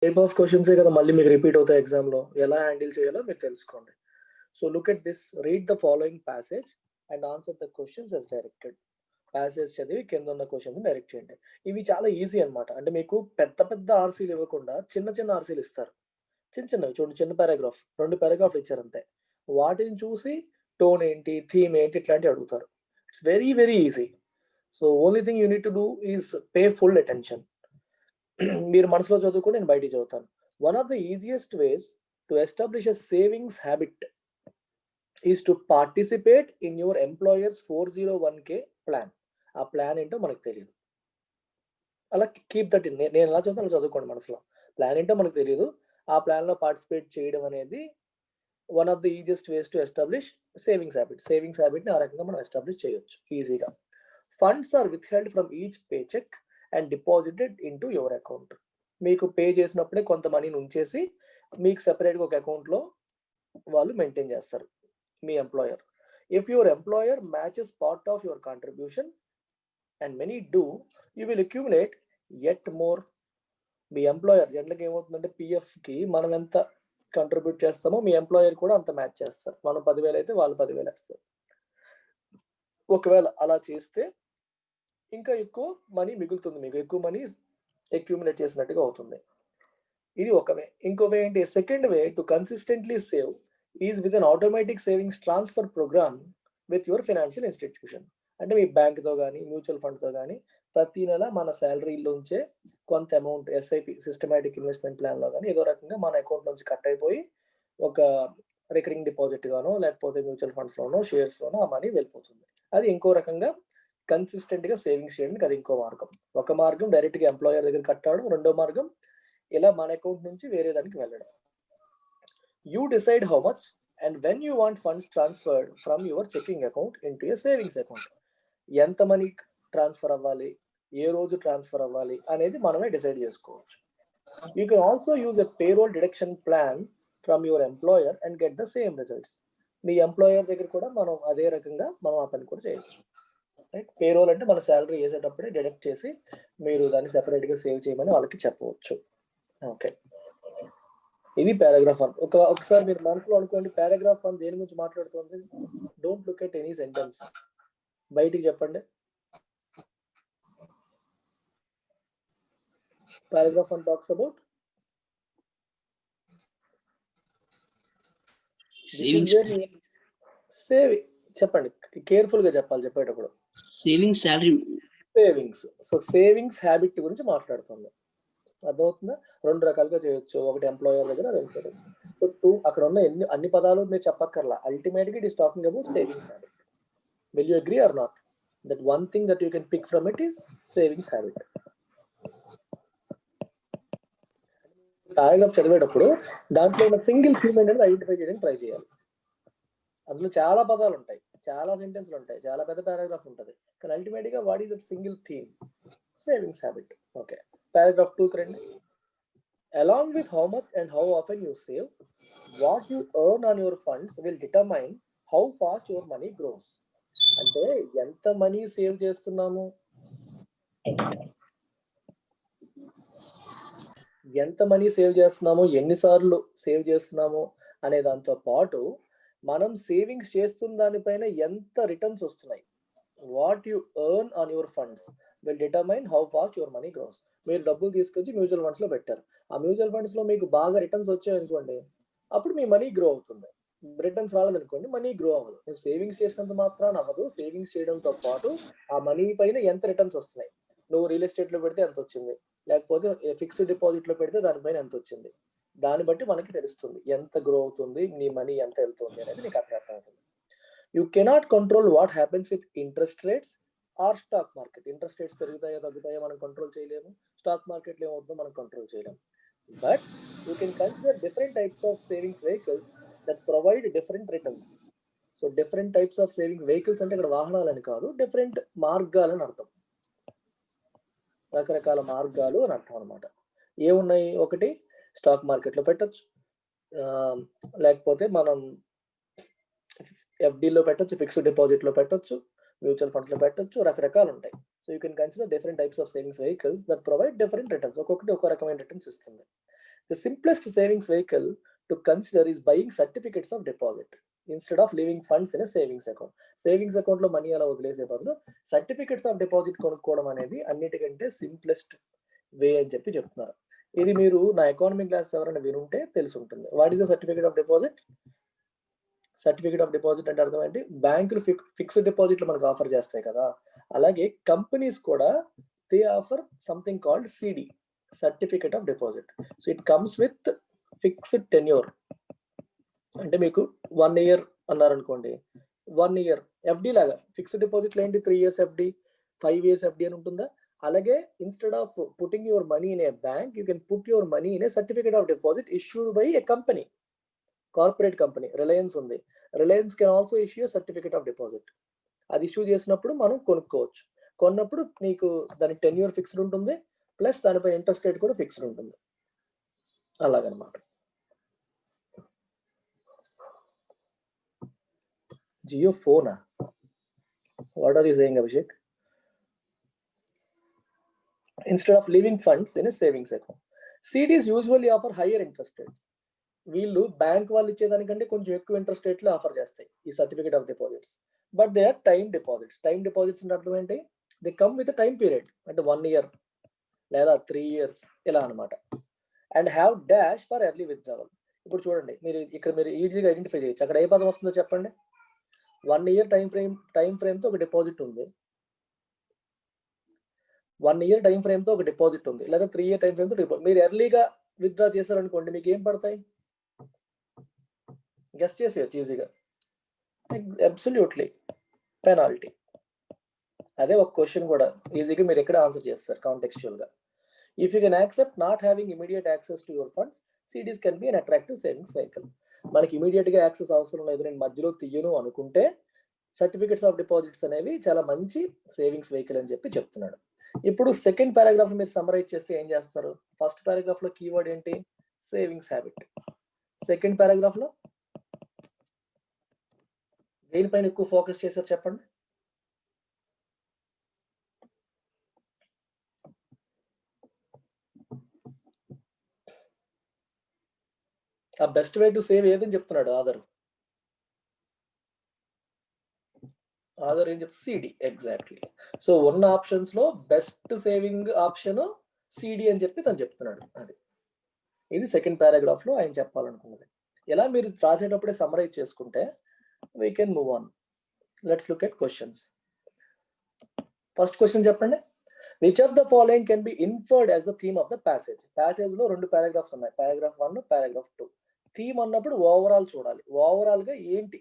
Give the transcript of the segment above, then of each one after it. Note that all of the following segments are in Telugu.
టైప్ ఆఫ్ క్వశ్చన్సే కదా మళ్ళీ మీకు రిపీట్ అవుతాయి ఎగ్జామ్లో, ఎలా హ్యాండిల్ చేయాలో మీరు తెలుసుకోండి. So look at this, read the following passage and answer the questions as directed. Passage చదివి కింద ఉన్న క్వశ్చన్స్ డైరెక్ట్ చేయండి. ఇవి చాలా ఈజీ అనమాట. అంటే మీకు పెద్ద పెద్ద ఆర్సీలు ఇవ్వకుండా చిన్న చిన్న ఆర్సీలు ఇస్తారు. చిన్న చిన్నవి చూడండి, చిన్న పారాగ్రాఫ్, 2 పారాగ్రాఫ్లు ఇచ్చారు అంతే. వాటిని చూసి టోన్ ఏంటి, థీమ్ ఏంటి, ఇట్లాంటివి అడుగుతారు. It's very very easy. So only thing you need to do is pay full attention. మీరు మనసులో చదువుకుని నేను బయటికి చదువుతాను. One of the easiest ways to establish a savings habit is to participate in your employers 401k plan. ఆ ప్లాన్ ఏంటో మనకు తెలియదు, అలా కీప్ దట్ ఇన్. నేను ఎలా చదువుతాను అలా చదువుకోండి మనసులో. ప్లాన్ ఏంటో మనకు తెలియదు, ఆ ప్లాన్లో పార్టిసిపేట్ చేయడం అనేది one of the easiest ways to establish savings habit. Savings హ్యాబిట్ని ఆ రకంగా మనం ఎస్టాబ్లిష్ చేయొచ్చు ఈజీగా. Funds are withheld from each paycheck and deposited into your account. మీకు పే చేసినప్పుడే కొంత మనీని ఉంచేసి మీకు సెపరేట్గా ఒక అకౌంట్లో వాళ్ళు మెయింటైన్ చేస్తారు, మీ employer. If your employer matches part of your contribution and many do, you will accumulate yet more. మీ ఎంప్లాయర్ జనరల్గా ఏమవుతుందంటే పిఎఫ్కి మనం ఎంత కంట్రిబ్యూట్ చేస్తామో మీ ఎంప్లాయర్ కూడా అంత మ్యాచ్ చేస్తారు. మనం 10,000 అయితే వాళ్ళు 10,000 వేస్తారు. ఒకవేళ అలా చేస్తే ఇంకా ఎక్కువ మనీ మిగులుతుంది, మీకు ఎక్కువ మనీ అక్యూములేట్ చేసినట్టుగా అవుతుంది. ఇది ఒక వే. ఇంకో వే ఏంటి, second way to consistently save is with an automatic savings transfer program with your financial institution. అంటే మీ బ్యాంక్తో కానీ మ్యూచువల్ ఫండ్తో కానీ ప్రతి నెల మన శాలరీలోంచే కొంత అమౌంట్ ఎస్ఐపి సిస్టమేటిక్ ఇన్వెస్ట్మెంట్ ప్లాన్లో కానీ ఏదో రకంగా మన అకౌంట్ నుంచి కట్ అయిపోయి ఒక రికరింగ్ డిపాజిట్ గానో లేకపోతే మ్యూచువల్ ఫండ్స్లోనో షేర్స్లోనో ఆ మనీ వెళ్ళిపోతుంది. అది ఇంకో రకంగా కన్సిస్టెంట్గా సేవింగ్స్ చేయడానికి అది ఇంకో మార్గం. ఒక మార్గం డైరెక్ట్గా ఎంప్లాయర్ దగ్గర కట్టడం, రెండో మార్గం ఇలా మన అకౌంట్ నుంచి వేరే దానికి వెళ్ళడం. You decide how much and when you want funds transferred from your checking account into a savings account. ఎంత మనీ ట్రాన్స్ఫర్ అవ్వాలి, ఏ రోజు ట్రాన్స్ఫర్ అవ్వాలి అనేది మనమే డిసైడ్ చేసుకోవచ్చు. You can also use a payroll deduction plan from your employer and get the same results. Me employer దగ్గర కూడా మనం అదే రకంగా మనం ఆ పని కూడా చేయొచ్చు. రైట్, పేరోల్ అంటే మన శాలరీ వేసేటప్పుడే డిడక్ట్ చేసి మీరు దాన్ని సెపరేట్గా సేవ్ చేయమని వాళ్ళకి చెప్పవచ్చు. ఓకే, ఇది పారాగ్రాఫ్ 1. ఒకసారి మీరు మనసులో అనుకోండి, పారాగ్రాఫ్ 1 దేని గురించి మాట్లాడుతుంది? Don't look at any sentence, బయటికి చెప్పండి. Paragraph 1 talks about saving. చెప్పండి, కేర్ఫుల్ గా చెప్పాలి చెప్పేటప్పుడు. Saving salary savings. So savings habit గురించి మాట్లాడుతుంది, అర్థమవుతుందా? 2 రకాలుగా చేయొచ్చు, ఒకటి ఎంప్లాయర్ దగ్గర, అది ఎంప్లాయర్. సో 2 అక్కడ ఉన్న అన్ని పదాలు మీరు చెప్పక్కర్లా. అల్టిమేట్గా it is talking about savings habit. Will you agree or not that one thing that you can pick from it is savings habit? Paragraph చదివేటప్పుడు దాంట్లో ఉన్న సింగిల్ థీమ్ అనేది ఐడెంటిఫై చేయడానికి ట్రై చేయాలి. అందులో చాలా పదాలు ఉంటాయి, చాలా సెంటెన్స్లు ఉంటాయి, చాలా పెద్ద పారాగ్రాఫ్ ఉంటుంది, కానీ అల్టిమేట్గా what is that single theme? Savings habit. Okay, paragraph 2కి రండి. Along with how much and how often you save, what you earn on your funds will determine how fast your money grows. అంటే ఎంత మనీ సేవ్ చేస్తున్నాము, ఎన్నిసార్లు సేవ్ చేస్తున్నాము అనే దాంతో పాటు మనం సేవింగ్స్ చేస్తున్న దానిపైన ఎంత రిటర్న్స్ వస్తున్నాయి. What you earn on your funds will determine how fast your money gross. మీరు డబ్బులు తీసుకొచ్చి మ్యూచువల్ ఫండ్స్లో పెట్టారు, ఆ మ్యూచువల్ ఫండ్స్లో మీకు బాగా రిటర్న్స్ వచ్చాయనుకోండి, అప్పుడు మీ మనీ గ్రో అవుతుంది. రిటర్న్స్ రాలేదనుకోండి, మనీ గ్రో అవ్వదు. మీరు సేవింగ్స్ చేసినంత మాత్రాన అవ్వదు. సేవింగ్స్ చేయడంతో పాటు ఆ మనీ పైన ఎంత రిటర్న్స్ వస్తున్నాయి, నువ్వు రియల్ ఎస్టేట్లో పెడితే ఎంత వచ్చింది, లేకపోతే ఫిక్స్డ్ డిపాజిట్లో పెడితే దానిపైన ఎంత వచ్చింది, దాన్ని బట్టి మనకి తెలుస్తుంది ఎంత గ్రో అవుతుంది, నీ మనీ ఎంత వెళ్తుంది అనేది నీకు అర్థమవుతుంది. You cannot control what happens with interest rates or stock market. Interest rates పెరుగుతాయో తగ్గుతాయో మనం కంట్రోల్ చేయలేము, స్టాక్ మార్కెట్లో ఏమవుతుందో మనం కంట్రోల్ చేయలేము. But you can consider different types of savings vehicles that provide different returns. So different types of savings vehicles అంటే ఇక్కడ వాహనాలని కాదు, డిఫరెంట్ మార్గాలని అర్థం, రకరకాల మార్గాలు అని అర్థం అనమాట. ఏమున్నాయి, ఒకటి స్టాక్ మార్కెట్లో పెట్టచ్చు, లేకపోతే మనం ఎఫ్డీలో పెట్టచ్చు, ఫిక్స్డ్ డిపాజిట్లో పెట్టచ్చు, మ్యూచువల్ ఫండ్స్లో పెట్టచ్చు, రకరకాలు ఉంటాయి. So you can consider different types of savings vehicles that provide different returns. ఒక్కొక్కటి ఒక్కో రకమైన రిటర్న్స్ ఇస్తుంది. The simplest savings vehicle to consider is buying certificates of deposit instead of leaving funds in a savings account. Savings account లో మనీ అలా వదిలేసే బదులు సర్టిఫికెట్స్ ఆఫ్ డిపాజిట్ కొనుక్కోవడం అనేది అన్నిటికంటే సింప్లెస్ట్ వే అని చెప్తున్నారు. ఇది మీరు నా ఎకానమిక్ క్లాస్ ఎవరైనా వినుంటే తెలిసి ఉంటుంది. What is the certificate of deposit? Certificate of deposit అంటే అర్థం ఏంటి? బ్యాంకులు ఫిక్స్డ్ డిపాజిట్లు మనకు ఆఫర్ చేస్తాయి కదా, అలాగే కంపెనీస్ కూడా they offer something called CD, certificate of deposit. So it comes with fixed tenure. అంటే మీకు 1 year అన్నారనుకోండి, 1 year ఎఫ్డి లాగా. ఫిక్స్డ్ డిపాజిట్లు ఏంటి? 3 years ఎఫ్డి, 5 years ఎఫ్డి అని ఉంటుందా? అలాగే instead of putting your money in a bank, you can put your money in a certificate of deposit issued by a company, corporate company. Reliance ఉంది, Reliance can also issue certificate of deposit. అది ఇష్యూ చేసినప్పుడు మనం కొనుక్కోవచ్చు. కొన్నప్పుడు నీకు దాని టెన్యూర్ ఫిక్స్డ్ ఉంటుంది, ప్లస్ దానిపై ఇంట్రెస్ట్ రేట్ కూడా ఫిక్స్డ్ ఉంటుంది. అలాగనమాట. జియో ఫోనా? What are you saying Abhishek? Instead of leaving funds in a savings account, CDs usually offer higher interest rates. వీళ్ళు బ్యాంక్ వాళ్ళు ఇచ్చేదానికంటే కొంచెం ఎక్కువ ఇంట్రెస్ట్ రేట్లు ఆఫర్ చేస్తాయి ఈ certificate of deposits. But they are time deposits. Time deposits అంటే అర్థం ఏంటి? They come with time period, అంటే 1 year లేదా 3 years ఇలా అనమాట. And have dash for early withdrawal. ఇప్పుడు చూడండి, మీరు ఈజీగా ఐడెంటిఫై చేయొచ్చు. అక్కడ ఏ పదం వస్తుందో చెప్పండి. 1 year టైం ఫ్రేమ్తో ఒక డిపాజిట్ ఉంది, 1 year టైం ఫ్రేమ్తో ఒక డిపాజిట్ ఉంది, లేదా 3 year టైం ఫ్రేమ్తో డిపాజిట్. మీరు ఎర్లీగా విత్డ్రా చేశారనుకోండి, మీకు ఏం పడతాయి? గెస్ చేసేయచ్చు ఈజీగా. Absolutely penalty. అదే ఒక క్వశ్చన్ కూడా ఈజీగా మీరు ఎక్కడ ఆన్సర్ చేస్తారు కాంటెక్స్చువల్ గా. If you can accept not having immediate access to your funds, CDs can be an attractive savings vehicle. మనకి ఇమీడియట్ గా యాక్సెస్ అవసరం లేదు, నేను మధ్యలో తీయను అనుకుంటే సర్టిఫికెట్స్ ఆఫ్ డిపాజిట్స్ అనేవి చాలా మంచి సేవింగ్స్ వెహికల్ అని చెప్తున్నాడు. ఇప్పుడు సెకండ్ పారాగ్రాఫ్ మీరు సమ్మరైజ్ చేస్తే ఏం చేస్తారు? ఫస్ట్ పారాగ్రాఫ్ లో కీవర్డ్ ఏంటి? Savings habit. సెకండ్ పారాగ్రాఫ్ లో దేనిపైన ఎక్కువ ఫోకస్ చేశారు చెప్పండి? ఆ బెస్ట్ వే టు సేవ్ ఏదని చెప్తున్నాడు ఆధార్ ఏం చెప్తా? సిడి. ఎగ్జాక్ట్లీ. సో ఉన్న ఆప్షన్స్ లో బెస్ట్ సేవింగ్ ఆప్షన్ సిడి అని తను చెప్తున్నాడు. అది ఇది సెకండ్ పారాగ్రాఫ్ లో ఆయన చెప్పాలనుకున్నది. ఎలా మీరు రాసేటప్పుడే సమ్మరైజ్ చేసుకుంటే we can move on. Let's look at questions. First question చెప్పండి. Which of the following can be inferred as the theme of the passage? Passage లో 2 పారాగ్రాఫ్స్ ఉన్నాయి, పారాగ్రాఫ్ 1, పారాగ్రాఫ్ 2. థీమ్ అన్నప్పుడు ఓవరాల్ చూడాలి. ఓవరాల్ గా ఏంటి?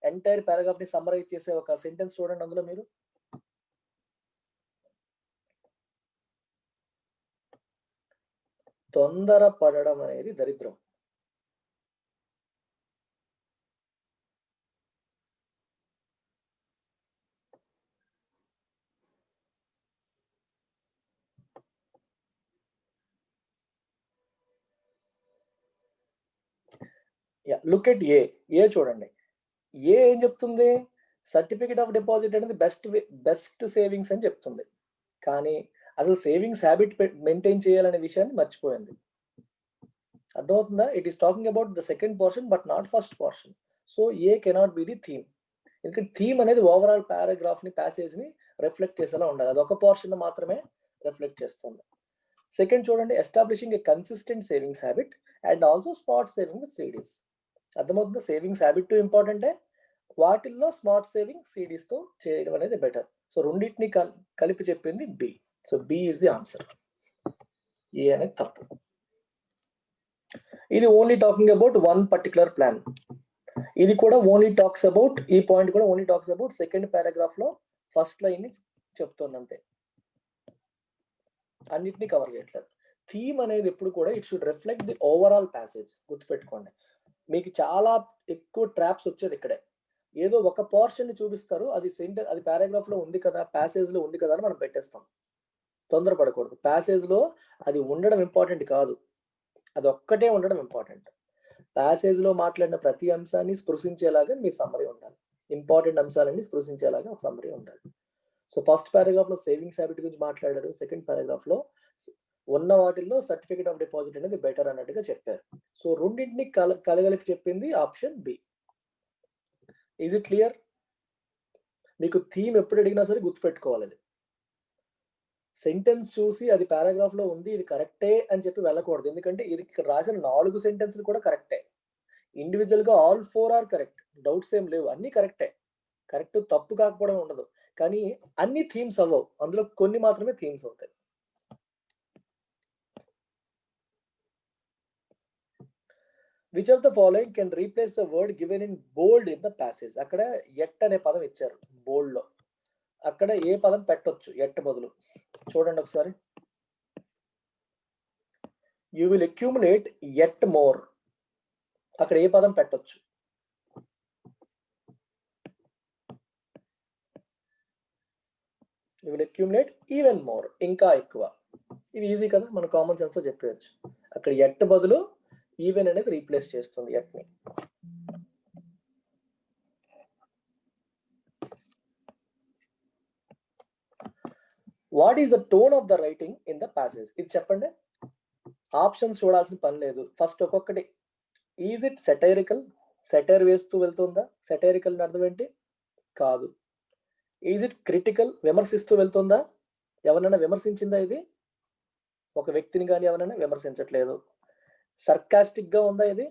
ఎంటైర్ పారాగ్రాఫ్ ని సమ్మరైజ్ చేసే ఒక సెంటెన్స్ చూడండి అందులో మీరు. తొందర పడడం అనేది దరిద్రం. లుక్ ఎట్ ఏ చూడండి. ఏం చెప్తుంది? సర్టిఫికేట్ ఆఫ్ డిపాజిట్ అనేది బెస్ట్ సేవింగ్స్ అని చెప్తుంది. కానీ అసలు సేవింగ్స్ హ్యాబిట్ మెయింటైన్ చేయాలనే విషయాన్ని మర్చిపోయింది. అర్థమవుతుందా? It is talking about the second portion but not first portion. So A cannot be the theme. ఎందుకంటే థీమ్ అనేది ఓవరాల్ పారాగ్రాఫ్ ని, ప్యాసేజ్ ని రిఫ్లెక్ట్ చేసేలా ఉండాలి. అది ఒక పోర్షన్ మాత్రమే రిఫ్లెక్ట్ చేస్తుంది. సెకండ్ చూడండి, establishing a consistent savings habit and also spot saving with CDs. అర్థమవుతుందా? సేవింగ్స్ హ్యాబిట్ ఇంపార్టెంటే, వాటిల్లో స్మార్ట్ సేవింగ్ సిడీస్ తో చేయడం అనేది బెటర్. సో రెండింటిని కలిపి చెప్పింది B. So B is the answer. A అనేది తప్పు. ఇది only talking about one particular plan. ఇది కూడా ఓన్లీ టాక్స్ అబౌట్, ఈ పాయింట్ కూడా only talks about second paragraph లో ఫస్ట్ లైన్ ని చెప్తుంది అంతే, అన్నిటినీ కవర్ చేయట్లేదు. థీమ్ అనేది ఎప్పుడు కూడా it should reflect the overall passage. గుర్తుపెట్టుకోండి, మీకు చాలా ఎక్కువ ట్రాప్స్ వచ్చేది ఇక్కడే. ఏదో ఒక పోర్షన్ ని చూపిస్తారు, అది పారాగ్రాఫ్ లో ఉంది కదా, ప్యాసేజ్ లో ఉంది కదా అని మనం పెట్టేస్తాం. తొందరపడకూడదు. ప్యాసేజ్ లో అది ఉండడం ఇంపార్టెంట్ కాదు, అది ఒక్కటే ఉండడం ఇంపార్టెంట్. ప్యాసేజ్ లో మాట్లాడిన ప్రతి అంశాన్ని స్పృశించేలాగా మీ సమ్మరీ ఉండాలి. ఇంపార్టెంట్ అంశాలన్నీ స్పృశించేలాగా ఒక సమ్మరీ ఉండాలి. సో ఫస్ట్ పారాగ్రాఫ్ లో సేవింగ్స్ హ్యాబిట్ గురించి మాట్లాడారు, సెకండ్ పారాగ్రాఫ్ లో ఉన్న వాటిల్లో సర్టిఫికేట్ ఆఫ్ డిపాజిట్ అనేది బెటర్ అన్నట్టుగా చెప్పారు. సో రెండింటిని కలగలిపి చెప్పింది option B. Is it clear? మీకు థీమ్ ఎప్పుడు అడిగినా సరే గుర్తుపెట్టుకోవాలి. అది సెంటెన్స్ చూసి అది పారాగ్రాఫ్ లో ఉంది ఇది కరెక్టే అని చెప్పి వెళ్ళకూడదు. ఎందుకంటే ఇది ఇక్కడ రాసిన 4 సెంటెన్స్లు కూడా కరెక్టే. ఇండివిజువల్ గా ఆల్ 4 ఆర్ కరెక్ట్. డౌట్స్ ఏం లేవు, అన్ని కరెక్టే. కరెక్ట్ తప్పు కాకపోవడం ఉండదు. కానీ అన్ని థీమ్స్ అవ్వవు, అందులో కొన్ని మాత్రమే థీమ్స్ అవుతాయి. Which of the following can replace the word given in bold in the passage? అక్కడ ఎట్ అనే పదం ఇచ్చారు బోల్డ్ లో, అక్కడ ఏ పదం పెట్టొచ్చు ఎట్ బదులు? చూడండి ఒకసారి. You will accumulate at more, అక్కడ ఏ పదం పెట్టొచ్చు? You will accumulate even more, ఇంకా ఎక్కువ. ఇది ఈజీ కదా, మన కామన్ సెన్స్ తో చెప్పవచ్చు. అక్కడ ఎట్ బదులు ఈవెన్ అనేది రీప్లేస్ చేస్తుంది ఎట్ ని. What is the tone of the writing in the passage? ఇది చెప్పండి. ఆప్షన్స్ చూడాల్సిన పని లేదు, ఫస్ట్ ఒక్కొక్కటి. Is it satirical? సెటైర్ వేస్తూ వెళ్తుందా? సెటైరికల్ అర్థం ఏంటి? కాదు. Is it critical? విమర్శిస్తూ వెళ్తుందా? ఎవరైనా విమర్శించిందా? ఇది ఒక వ్యక్తిని కానీ ఎవరైనా విమర్శించట్లేదు. సర్కాస్టిక్ గా ఉందా? ఇది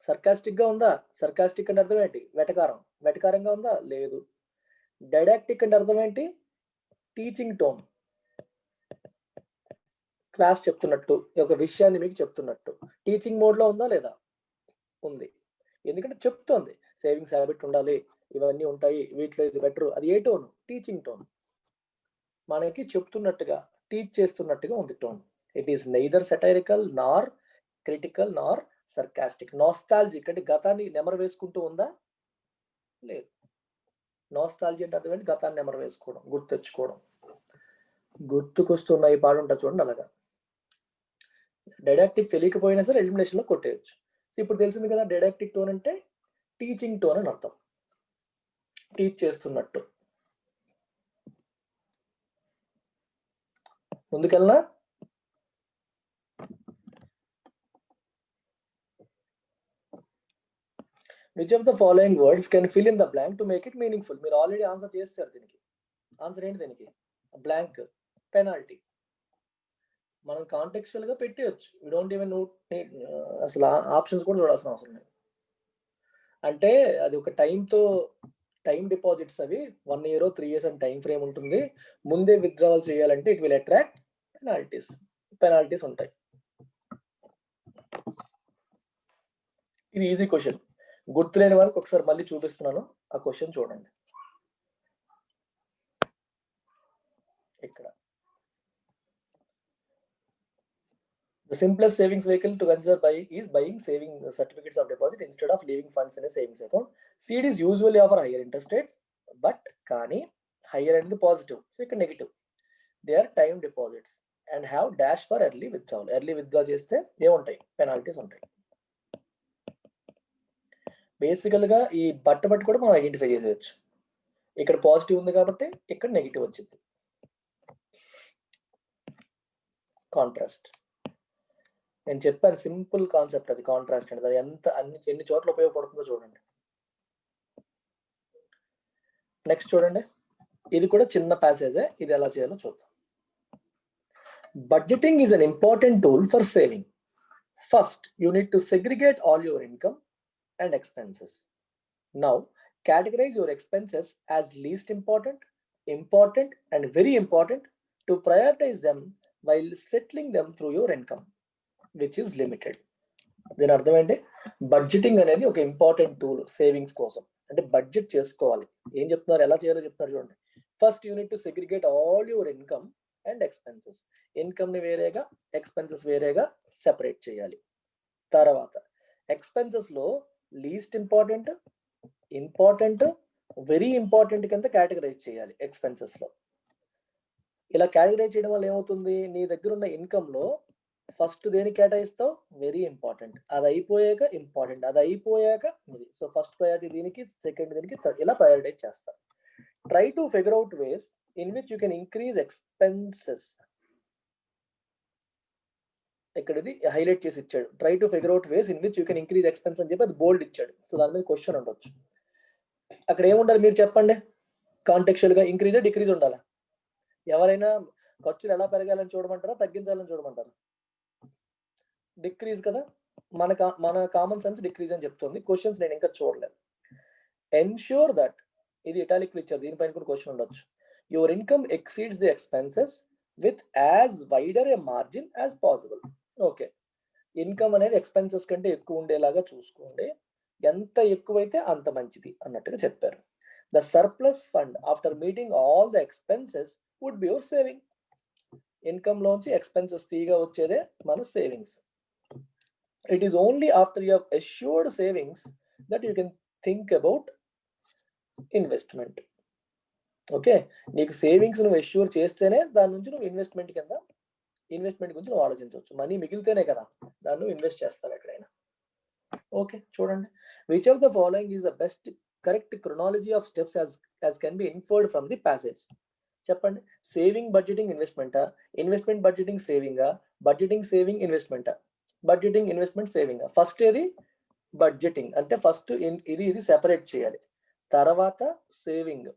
సర్కాస్టిక్ గా ఉందా? సర్కాస్టిక్ అంటే అర్థం ఏంటి? వెటకారం. వెటకారంగా ఉందా? లేదు. డైడాక్టిక్ అంటే అర్థం ఏంటి? టీచింగ్ టోన్, క్లాస్ చెప్తున్నట్టు, ఒక విషయాన్ని మీకు చెప్తున్నట్టు. టీచింగ్ మోడ్ లో ఉందా? లేదా? ఉంది. ఎందుకంటే చెప్తోంది సేవింగ్స్ హ్యాబిట్ ఉండాలి, ఇవన్నీ ఉంటాయి, వీటిలో ఇది బెటర్. అది ఏ టోన్? Teaching tone. మనకి చెప్తున్నట్టుగా, టీచ్ చేస్తున్నట్టుగా ఉంది tone. It is neither satirical Nar critical Nar sarcastic. Nostalgic అంటే గతాన్ని నెమరు వేసుకుంటూ ఉందా? లేదు. నాస్టాలజీ అంటే అర్థం ఏంటి? గతాన్ని నెమరు వేసుకోవడం, గుర్తు తెచ్చుకోవడం. గుర్తుకొస్తున్న ఈ పాట ఉంటా చూడండి, అలాగా. డైడాక్టిక్ తెలియకపోయినా సరే ఎలిమినేషన్ లో కొట్టేయచ్చు. సో ఇప్పుడు తెలిసింది కదా, డైడాక్టిక్ టోన్ అంటే టీచింగ్ టోన్ అని అర్థం, టీచ్ చేస్తున్నట్టు. ముందుకెళ్ళనా? Which of the following words can fill in the blank to make it meaningful? మీరు ఆల్రెడీ ఆన్సర్ చేస్తారు దీనికి. ఆన్సర్ ఏంటి దీనికి? బ్లాంక్. పెనాల్టీ. మనం కాంటెక్చువల్ గా పెట్టేయచ్చు. యూ డోంట్ ఈవెన్ అసలు ఆప్షన్స్ కూడా చూడాల్సిన అవసరం లేదు. అంటే అది ఒక టైం డిపాజిట్స్, అవి 1 year 3 years అని టైం ఫ్రేమ్ ఉంటుంది. ముందే విత్డ్రావల్ చేయాలంటే ఇట్ విల్ అట్రాక్ట్ పెనాల్టీస్ ఉంటాయి. ఇది ఈజీ క్వశ్చన్. గుర్తులేని వారికి ఒకసారి మళ్ళీ చూపిస్తున్నాను, ఆ క్వశ్చన్ చూడండి. ఇక్కడ the simplest savings vehicle to consider is buying saving certificates of deposit instead of leaving funds in a savings account. CDs usually offer higher interest rates, but కానీ higher and the positive, so ఇక్కడ negative. They are time deposits and have dash for early withdrawal. Early withdraw చేస్తే ఏముంటాయి? పెనాల్టీస్ ఉంటాయి. బేసికల్ గా ఈ బట్టి కూడా మనం ఐడెంటిఫై చేసేయచ్చు. ఇక్కడ పాజిటివ్ ఉంది కాబట్టి ఇక్కడ నెగిటివ్ వచ్చింది. కాంట్రాస్ట్. నేను చెప్పాను సింపుల్ కాన్సెప్ట్ అది, కాంట్రాస్ట్ అంటే. అది ఎన్ని చోట్ల ఉపయోగపడుతుందో చూడండి. నెక్స్ట్ చూడండి, ఇది కూడా చిన్న ప్యాసేజే, ఇది ఎలా చేయాలో చూద్దాం. Budgeting is an important tool for saving. First, you need to segregate all your income and expenses. Now, categorize your expenses as least important, important, and very important to prioritize them while settling them through your income, which is limited. దీని అర్థం ఏంటి? బడ్జెటింగ్ అనేది ఒక ఇంపార్టెంట్ టూల్ సేవింగ్స్ కోసం. అంటే బడ్జెట్ చేసుకోవాలి. ఏం చెప్తున్నారు, ఎలా చేయాలో చెప్తున్నారు చూడండి. First you need to segregate all your income and expenses. Income ని వేరేగా, ఎక్స్పెన్సెస్ వేరేగా సెపరేట్ చేయాలి. తర్వాత ఎక్స్పెన్సెస్ లో least important, important, very important కింద కేటగరైజ్ చేయాలి ఎక్స్పెన్సెస్ లో. ఇలా కేటగరైజ్ చేయడం వల్ల ఏమవుతుంది? నీ దగ్గర ఉన్న ఇన్కమ్ లో ఫస్ట్ దేని కేటాయిస్తావు? Very important. అది అయిపోయాక ఇంపార్టెంట్, అది అయిపోయాక ఇది. సో ఫస్ట్ ప్రయారిటీ దీనికి, సెకండ్ దీనికి, థర్డ్, ఇలా ప్రయారిటైజ్ చేస్తారు. Try to figure out ways in which you can increase expenses ఇక్కడ ఇది హైలైట్ చేసి ఇచ్చాడు. Try to figure out ways in which you can increase expense అని చెప్పి అది బోల్డ్ ఇచ్చాడు. సో దాని మీద క్వశ్చన్ ఉండొచ్చు. అక్కడ ఏముండాలి మీరు చెప్పండి. కాంటెక్చువల్ గా ఇంక్రీజ్ డిక్రీజ్ ఉండాలి. ఎవరైనా ఖర్చులు ఎలా పెరగాలని చూడమంటారా, తగ్గించాలని చూడమంటారా? డిక్రీజ్ కదా. మన కామన్ సెన్స్ డిక్రీజ్ అని చెప్తుంది. క్వశ్చన్స్ నేను ఇంకా చూడలేదు. ఎన్ష్యూర్ దట్, ఇది ఇటాలిక్ ఇచ్చారు, దీనిపైన కూడా క్వశ్చన్ ఉండొచ్చు. Your income exceeds the expenses with as wider A margin as possible. Okay, income అనేది ఎక్స్పెన్సెస్ కంటే ఎక్కువ ఉండేలాగా చూసుకోండి, ఎంత ఎక్కువైతే అంత మంచిది అన్నట్టుగా చెప్పారు. The surplus fund after meeting all the expenses would be your saving. Income లోంచి ఎక్స్పెన్సెస్ తీగా వచ్చేదే మన savings. It is only after you have assured savings that you can think about investment. Okay, నీకు సేవింగ్స్ నువ్వు అష్యూర్ చేస్తేనే దాని నుంచి నువ్వు ఇన్వెస్ట్మెంట్ గురించి నువ్వు ఆలోచించవచ్చు. మనీ మిగిలితేనే కదా దాన్ని నువ్వు ఇన్వెస్ట్ చేస్తావు ఎక్కడైనా. ఓకే, చూడండి. Which of the following is the best correct chronology of steps as can be inferred from the passage. చెప్పండి. సేవింగ్ బడ్జెటింగ్ ఇన్వెస్ట్మెంటా, ఇన్వెస్ట్మెంట్ బడ్జెటింగ్ సేవింగా, బడ్జెటింగ్ సేవింగ్ ఇన్వెస్ట్మెంటా? Budgeting investment saving. ఫస్ట్ ఏది బడ్జెటింగ్, అంటే ఫస్ట్ ఇది సెపరేట్ చేయాలి. తర్వాత సేవింగ్,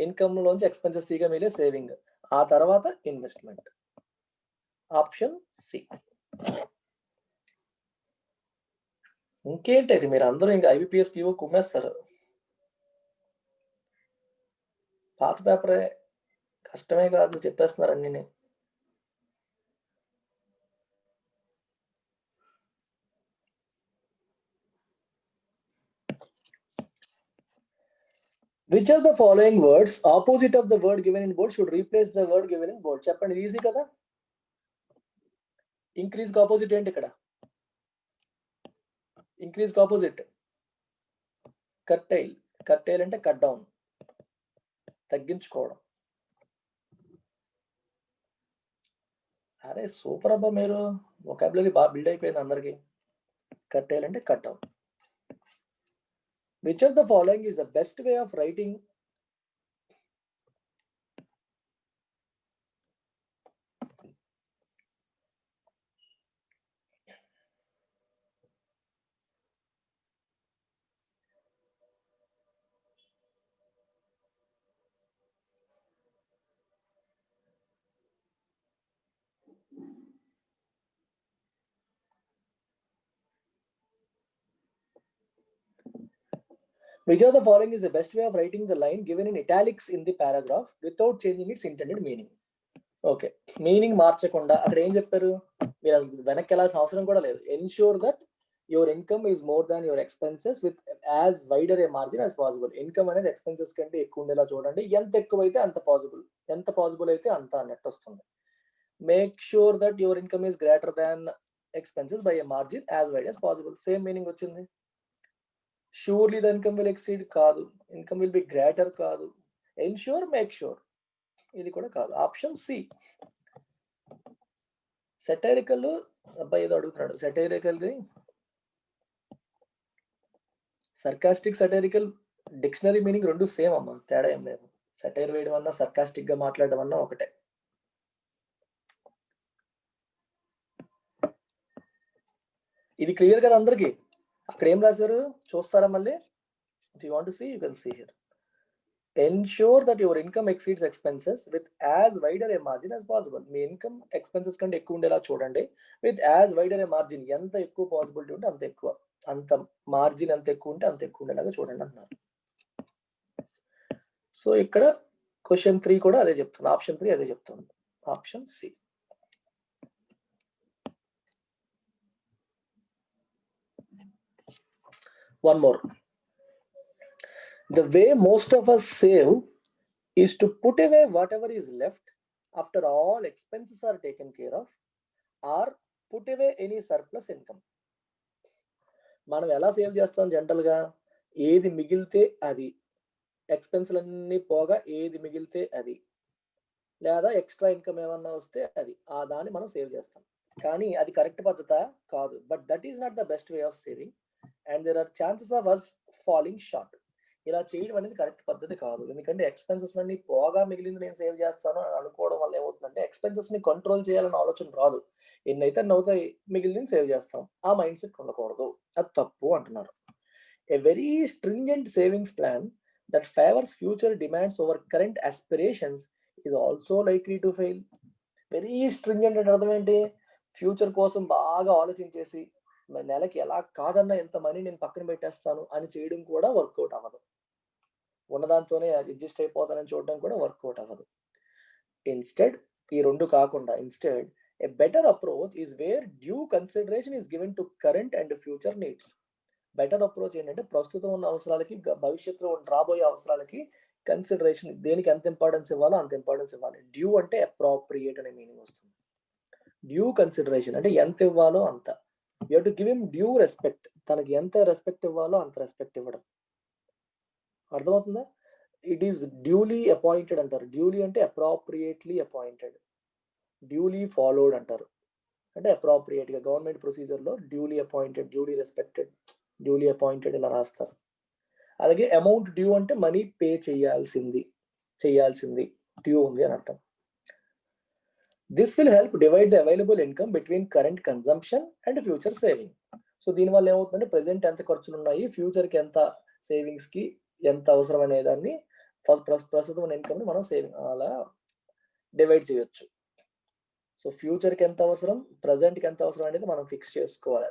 ఇన్కమ్ లోంచి ఎక్స్పెన్సెస్ తీగా మిగిలే సేవింగ్, ఆ తర్వాత ఇన్వెస్ట్మెంట్. Option C. ఇంకేంటి మీరు అందరూ ఇంకా ఐబిపిఎస్ పిఓ కుమ్మేస్తారు. పాత పేపరే, కష్టమే కాదు, చెప్పేస్తున్నారు అన్ని. Which of the following words opposite of the word given in bold should replace the word given in bold? చెప్పండి, ఈజీ కదా. ఇంక్రీజ్ కి ఆపోజిట్ ఏంటి ఇక్కడ? ఇంక్రీజ్ కి ఆపోజిట్ కర్టైల్. కర్టైల్ అంటే కట్ డౌన్, తగ్గించుకోవడం. అరే సూపర్ అబ్బా, మీరు వొకాబులరీ బాగా బిల్డ్ అయిపోయింది అందరికి. కర్టైల్ అంటే cut down. Which of the following is the best way of writing Which of the following is the best way of writing the line given in italics in the paragraph without changing its intended meaning? Okay, meaning మార్చకుండా అక్కడ ఏం చెప్పారు, మీరు అసలు వెనక్కి వెళ్ళాల్సిన అవసరం కూడా లేదు. Ensure that your income is more than your expenses with as wider A margin as possible. Income అనేది ఎక్స్పెన్సెస్ కంటే ఎక్కువ ఉండేలా చూడండి, ఎంత ఎక్కువైతే అంత పాసిబుల్, ఎంత పాసిబుల్ అయితే అంత అన్నట్టు వస్తుంది. Make sure that your income is greater than expenses by a margin as wide as possible. Same meaning వచ్చింది. Surely the income will exceed కాదు, ఇన్కమ్ విల్ బి గ్రేటర్ కాదు, ఎన్ష్యూర్ మేక్ షూర్ ఇది కూడా కాదు. Option C. సెటైరికల్ అబ్బాయి ఏదో అడుగుతున్నాడు. Satirical sarcastic satirical dictionary meaning రెండు సేమ్ అమ్మా, తేడా ఏం లేదు. సెటైర్ వేయడం అన్నా సర్కాస్టిక్ గా మాట్లాడడం అన్నా ఒకటే. ఇది క్లియర్ కదా అందరికి? అక్కడ ఏం రాశారు చూస్తారా మళ్ళీ? If you want to see you can see here. Ensure that your income exceeds expenses with as wider a margin as possible. Me income expenses కంటే ఎక్కువ ఉండేలా చూడండి, with as wider A margin, ఎంత ఎక్కువ పాసిబిలిటీ ఉంటే అంత ఎక్కువ, అంత మార్జిన్ ఎంత ఎక్కువ ఉంటే అంత ఎక్కువ ఉండేలాగా చూడండి అంటున్నారు. సో ఇక్కడ క్వశ్చన్ 3 కూడా అదే చెప్తుంది, ఆప్షన్ 3 అదే చెప్తుంది. Option C. One more. The way most of us save is to put away whatever is left after all expenses are taken care of, or put away any surplus income. మనం ఎలా సేవ్ చేస్తాం జనరల్ గా? ఏది మిగిలితే అది, ఎక్స్పెన్స్లన్నీ పోగా ఏది మిగిలితే అది, లేదా ఎక్స్ట్రా ఇన్కమ్ ఏమన్నా వస్తే అది, ఆ దాన్ని మనం సేవ్ చేస్తాం. కానీ అది కరెక్ట్ పద్ధత కాదు. But that is not the best way of saving and there are chances of us falling short. ఇలా చేయడం అనేది కరెక్ట్ పద్ధతి కాదు. ఎందుకంటే ఎక్స్‌పెన్సెస్ అన్నీ పోగా మిగిలింది నేను సేవ్ చేస్తాను అని అనుకోవడం వల్ల ఏమవుతుందంటే ఎక్స్‌పెన్సెస్‌ని కంట్రోల్ చేయాలన్న ఆలోచన రాదు. ఎన్నైతే అన్నవుతాయి, మిగిలినది సేవ్ చేస్తాం. ఆ మైండ్ సెట్ ఉండకూడదు. అది తప్పు అంటున్నారు. A very stringent savings plan that favors future demands over current aspirations is also likely to fail. Very stringent అంటే అర్థం ఏంటి? ఫ్యూచర్ కోసం బాగా ఆలోచించేసి నెలకి ఎలా కాదన్నా ఎంత మనీ నేను పక్కన పెట్టేస్తాను అని చేయడం కూడా వర్కౌట్ అవ్వదు. ఉన్నదాంతోనే అడ్జస్ట్ అయిపోతానని చూడడం కూడా వర్కౌట్ అవ్వదు. ఇన్‌స్టెడ్ ఈ 2 కాకుండా instead a better approach is where due consideration is given to current and future needs. Better approach ఏంటంటే ప్రస్తుతం ఉన్న అవసరాలకి, భవిష్యత్తులో రాబోయే అవసరాలకి కన్సిడరేషన్ దేనికి ఎంత ఇంపార్టెన్స్ ఇవ్వాలో అంత ఇంపార్టెన్స్ ఇవ్వాలి. డ్యూ అంటే అప్రోప్రియేట్ అనే మీనింగ్ వస్తుంది. డ్యూ కన్సిడరేషన్ అంటే ఎంత ఇవ్వాలో అంత. You have to give him due respect. తనకి ఎంత రెస్పెక్ట్ ఇవ్వాలో అంత రెస్పెక్ట్ ఇవ్వడం. అర్థమవుతుందా? ఇట్ ఈస్ డ్యూలీ అపాయింటెడ్ అంటారు. డ్యూలీ అంటే అప్రోప్రియేట్లీ అపాయింటెడ్. డ్యూలీ ఫాలోడ్ అంటారు. అంటే అప్రోప్రియేట్‌గా గవర్నమెంట్ ప్రొసీజర్‌లో duly appointed, duly respected, duly appointed ఇలా రాస్తారు. అలాగే అమౌంట్ డ్యూ అంటే మనీ పే చేయాల్సింది. డ్యూ ఉంది అని అర్థం. This will help divide the available income between current consumption and future saving. So దీనివల్ల ఏమవుతుందంటే ప్రెజెంట్ ఎంత ఖర్చులు ఉన్నాయి, ఫ్యూచర్‌కి ఎంత సేవింగ్స్‌కి ఎంత అవసరం అనే దాన్ని ప్రస్తుతం ఉన్న ఇన్కమ్‌ని మనం సేవింగ్ అలా డివైడ్ చేయొచ్చు. సో ఫ్యూచర్‌కి ఎంత అవసరం, ప్రెజెంట్‌కి ఎంత అవసరం అనేది మనం ఫిక్స్ చేసుకోవాలి.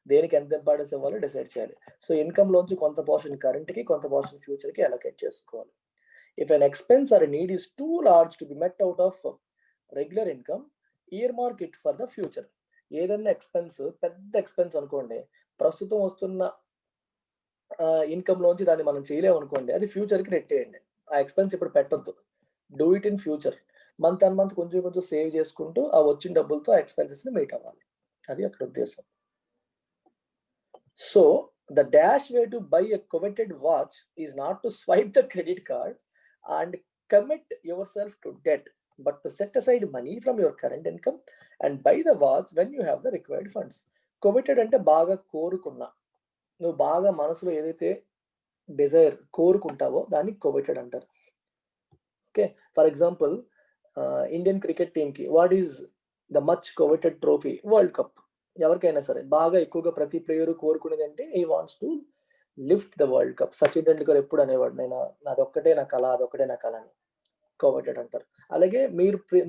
దేనికి ఎంత ఇంపార్టెన్స్ ఇవ్వాలో డిసైడ్ చేయాలి. సో ఇన్కమ్‌లోంచి కొంత పోర్షన్ కరెంట్‌కి, కొంత పోర్షన్ ఫ్యూచర్‌కి అలొకేట్ చేసుకోవాలి. If an expense or need is too large to be met out of regular income, earmark it for the future. ఏదన్నా ఎక్స్‌పెన్స్ పెద్ద ఎక్స్‌పెన్స్ అనుకోండి, ప్రస్తుతం వస్తున్న ఇన్కమ్‌లోంచి దాన్ని మనం చేయలేమనుకోండి, అది ఫ్యూచర్‌కి నెట్టేయండి. ఆ ఎక్స్‌పెన్స్ ఇప్పుడు పెట్టొద్దు. Do it in future. Month on month కొంచెం కొంచెం సేవ్ చేసుకుంటూ ఆ వచ్చిన డబ్బులతో ఆ ఎక్స్‌పెన్సెస్‌ని మీట్ అవ్వాలి. అది అక్కడ ఉద్దేశం. So, the dash way to buy a coveted watch is not to swipe the credit card and commit yourself to debt, but to set aside money from your current income and buy the watch when you have the required funds. Coveted అంటే బాగా కోరుకున్నా, నువ్వు బాగా మనసులో ఏదైతే డిజైర్ కోరుకుంటావో దాన్ని coveted అంటారు. Okay, for example Indian cricket టీమ్‌కి what is the much coveted trophy? World cup. ఎవరికైనా సరే బాగా ఎక్కువగా ప్రతి ప్లేయర్ కోరుకునేదంటే he wants to lift the world cup. Sachin Tendulkar ఎప్పుడు అనేవాడు, నేను అదొక్కటే నా కళ, అదొక్కటే నా కళ అని. కోవెటెడ్ అంటారు. అలాగే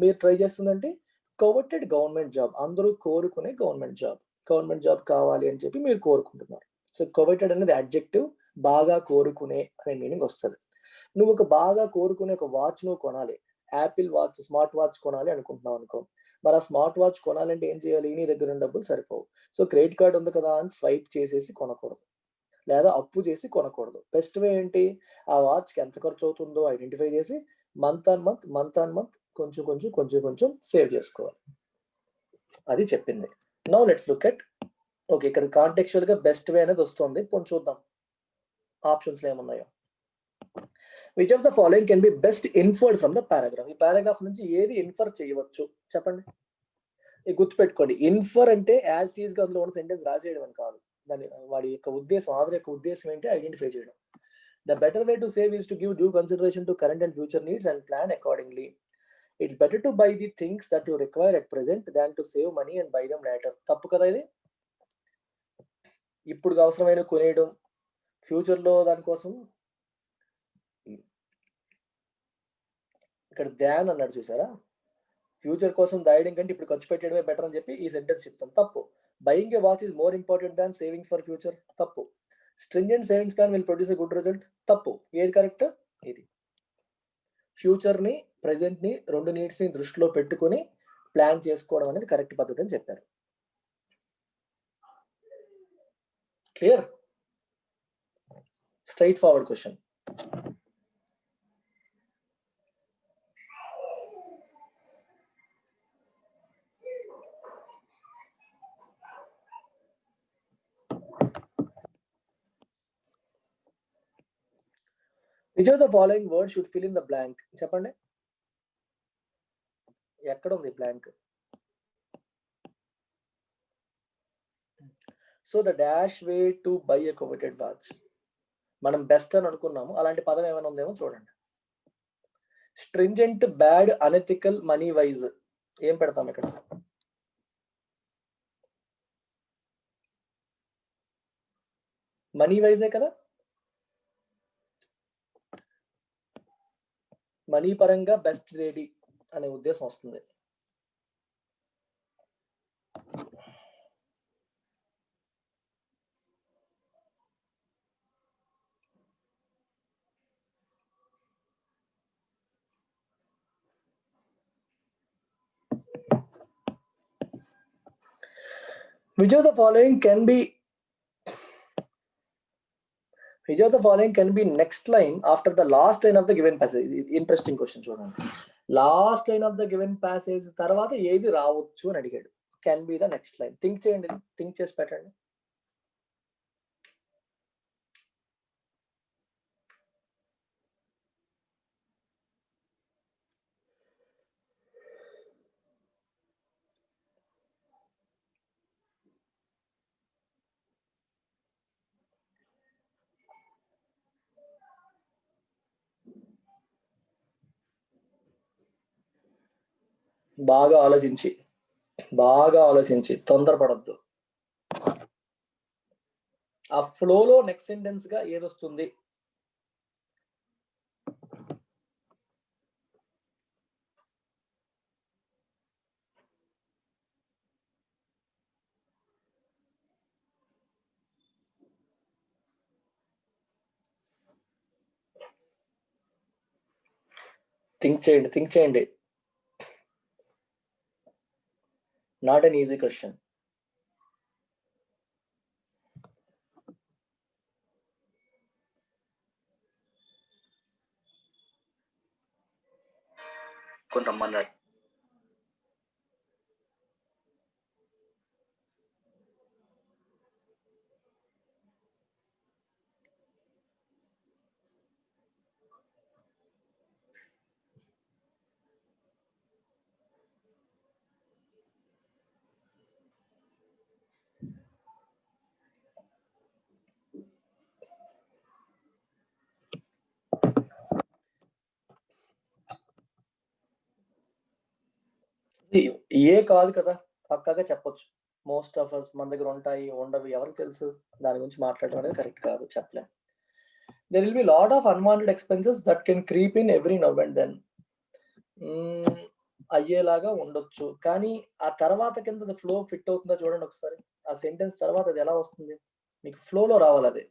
మీరు ట్రై చేస్తుందంటే కోవెటెడ్ గవర్నమెంట్ జాబ్. అందరూ కోరుకునే గవర్నమెంట్ జాబ్ కావాలి అని చెప్పి మీరు కోరుకుంటున్నారు. సో కోవెటెడ్ అనేది అడ్జెక్టివ్, బాగా కోరుకునే అనే మీనింగ్ వస్తుంది. నువ్వు ఒక బాగా కోరుకునే ఒక వాచ్ నువ్వు కొనాలి. యాపిల్ వాచ్, స్మార్ట్ వాచ్ కొనాలి అనుకుంటున్నావు అనుకో. మరి ఆ స్మార్ట్ వాచ్ కొనాలంటే ఏం చేయాలి? నీ దగ్గర ఉన్న డబ్బులు సరిపోవు. సో క్రెడిట్ కార్డ్ ఉంది కదా అని స్వైప్ చేసేసి కొనకూడదు, లేదా అప్పు చేసి కొనకూడదు. బెస్ట్ వే ఏంటి? ఆ వాచ్‌కి ఎంత ఖర్చు అవుతుందో ఐడెంటిఫై చేసి మంత్ ఆన్ మంత్ కొంచెం సేవ్ చేసుకోవాలి. అది చెప్పింది. Now let's look at, okay, ఇక్కడ కాంటెక్చువల్‌గా బెస్ట్ వే అనేది వస్తుంది. కొంచెం చూద్దాం ఆప్షన్స్‌లో ఏమున్నాయో. Which of the following can B best inferred from the paragraph? ఈ పారాగ్రాఫ్ నుంచి ఏది ఇన్ఫర్ చేయవచ్చు చెప్పండి. గుర్తుపెట్టుకోండి, ఇన్ఫర్ అంటే యాజ్ ఈజ్ గా అందులో ఉన్న సెంటెన్స్ రాసేయడం అని కాదు. దాని వాడి యొక్క ఉద్దేశం, ఆథర్ యొక్క ఉద్దేశం ఏంటి ఐడెంటిఫై చేయడం. The better way to save is to give due consideration to current and future needs and plan accordingly. It's better to buy the things that you require at present than to save money and by them later. తప్పు కదా ఇది? ఇప్పుడు అవసరమైన కొనేయడం, ఫ్యూచర్ లో దానికోసం. ఇక్కడ ధ్యాన్ అన్నాడు చూసారా? ఫ్యూచర్ కోసం దాయడం కంటే ఇప్పుడు ఖర్చు పెట్టడమే బెటర్ అని చెప్పి ఈ సెంటెన్స్ చెప్తాం. తప్పు. Buying a watch is more important than savings for future. తప్పు. Stringent savings plan will produce a good result. తప్పు. ఏది కరెక్ట్? ఇది. ఫ్యూచర్ ని, ప్రెజెంట్ ని, రెండు నీడ్స్ ని దృష్టిలో పెట్టుకొని ప్లాన్ చేసుకోవడం అనేది కరెక్ట్ పద్ధతి అని చెప్పారు. Clear? Straightforward question. Which of the following word should fill in the blank? చెప్పండి, ఎక్కడ ఉంది blank? So the dash way to buy a coveted watch. మనం బెస్ట్ అని అనుకున్నాము, అలాంటి పదం ఏమైనా ఉందేమో చూడండి. Stringent, bad, unethical, money wise ఏం పెడతాం ఇక్కడ? మనీ వైజే కదా, మనీ పరంగా బెస్ట్ ఏది అనే ఉద్దేశం వస్తుంది. Which of the following can be next line after the last line of the given passage? Interesting question చూడండి. Last line of the given passage తర్వాత ఏది రావచ్చు అని అడిగాడు. Can be the next line. Think చేయండి, థింక్ చేసి పెట్టండి. బాగా ఆలోచించి తొందరపడద్దు. ఆ ఫ్లోలో నెక్స్ట్ సెంటెన్స్ గా ఏదొస్తుంది? థింక్ చేయండి. Not an easy question. కొంతమన్నాడు. ఏ కాదు కదా, పక్కాగా చెప్పొచ్చు. మోస్ట్ ఆఫ్ అస్ మన దగ్గర ఉంటాయి, ఉండవు, ఎవరికి తెలుసు? దాని గురించి మాట్లాడడం అనేది కరెక్ట్ కాదు, చెప్పలేం. There will be a lot of unwanted expenses that can creep in every now and then. అయ్యేలాగా ఉండొచ్చు, కానీ ఆ తర్వాత కింద ఫ్లో ఫిట్ అవుతుందో చూడండి ఒకసారి. ఆ సెంటెన్స్ తర్వాత అది ఎలా వస్తుంది? మీకు ఫ్లోలో రావాలి అది.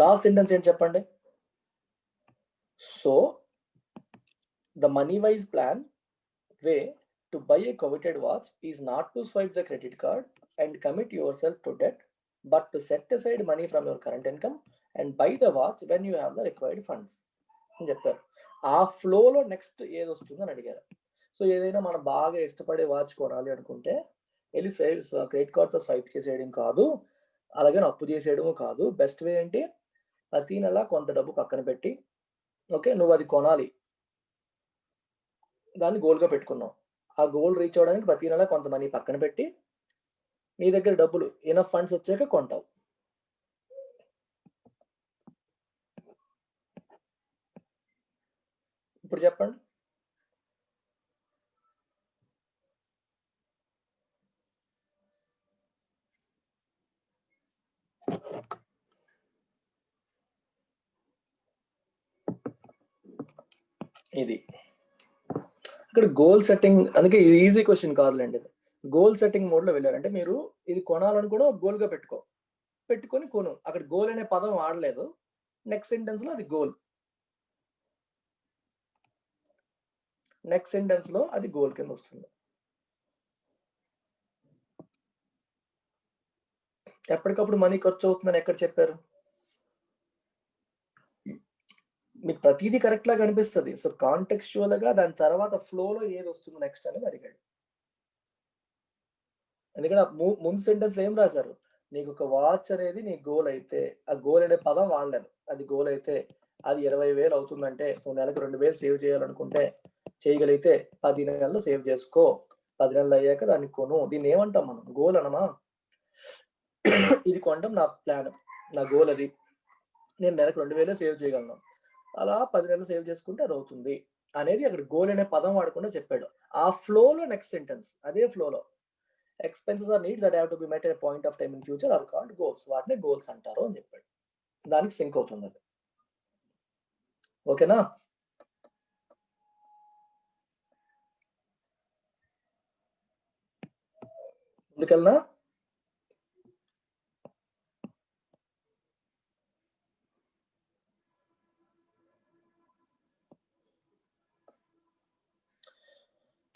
లాస్ట్ సెంటెన్స్ ఏంటి చెప్పండి? So the money wise plan way to buy a coveted watch is not to swipe the credit card and commit yourself to debt, but to set aside money from your current income and buy the watch when you have the required funds అని చెప్పారు. ఆ ఫ్లోలో నెక్స్ట్ ఏది వస్తుందని అడిగారు. సో ఏదైనా మనం బాగా ఇష్టపడే వాచ్ కొనాలి అనుకుంటే వెళ్ళి క్రెడిట్ కార్డ్తో స్వైప్ చేసేయడం కాదు, అలాగే అప్పు చేసేయడము కాదు. బెస్ట్ వే ఏంటి? ప్రతి నెల కొంత డబ్బు పక్కన పెట్టి, ఓకే నువ్వు అది కొనాలి, దాన్ని గోల్గా పెట్టుకున్నావు. ఆ గోల్ రీచ్ అవ్వడానికి ప్రతి నెల కొంత మనీ పక్కన పెట్టి నీ దగ్గర డబ్బులు ఎనఫ్ ఫండ్స్ వచ్చాక కొంటావు. ఇప్పుడు చెప్పండి. ఇది ఇక్కడ గోల్ సెట్టింగ్, అందుకే ఇది ఈజీ క్వశ్చన్ కాదులేండి. గోల్ సెట్టింగ్ మోడ్ లో వెళ్ళారంటే మీరు ఇది కొనాలని కూడా గోల్ గా పెట్టుకొని కొను. అక్కడ గోల్ అనే పదం వాడలేదు, నెక్స్ట్ సెంటెన్స్ లో అది గోల్, నెక్స్ట్ సెంటెన్స్ లో అది గోల్ కింద వస్తుంది. ఎప్పటికప్పుడు మనీ ఖర్చు అవుతుందని ఎక్కడ చెప్పారు? మీకు ప్రతిదీ కరెక్ట్ లాగా అనిపిస్తుంది. సో కాంటెక్స్చువల్ గా దాని తర్వాత ఫ్లోలో ఏది వస్తుంది నెక్స్ట్ అనేది అడిగాడు. ఎందుకంటే ముందు సెంటెన్స్ ఏం రాశారు? నీకు ఒక వాచ్ అనేది నీ గోల్ అయితే, ఆ గోల్ అనే పదం వాడలేదు. అది గోల్ అయితే అది 20,000 అవుతుందంటే నువ్వు నెలకు 2,000 సేవ్ చేయాలనుకుంటే చేయగలిగితే 10 నెలలు సేవ్ చేసుకో, 10 నెలలు అయ్యాక దాన్ని కొను. దీన్ని ఏమంటాం మనం? గోల్ అనమా? ఇది కొనడం నా ప్లాన్, నా గోల్ అది, నేను నెలకు 2000 సేవ్ చేయగలను, అలా 10 నెలలు సేవ్ చేసుకుంటే అది అవుతుంది అనేది అక్కడ గోల్ అనే పదం వాడకుండా చెప్పాడు. ఆ ఫ్లోలో నెక్స్ట్ సెంటెన్స్ అదే ఫ్లోలో expenses or needs that have to be met at point of time in future are called goals, వాటిని గోల్స్ అంటారు అని చెప్పాడు. దానికి సింక్ అవుతుంది అది. ఓకేనా? ముందుకెళ్ళనా?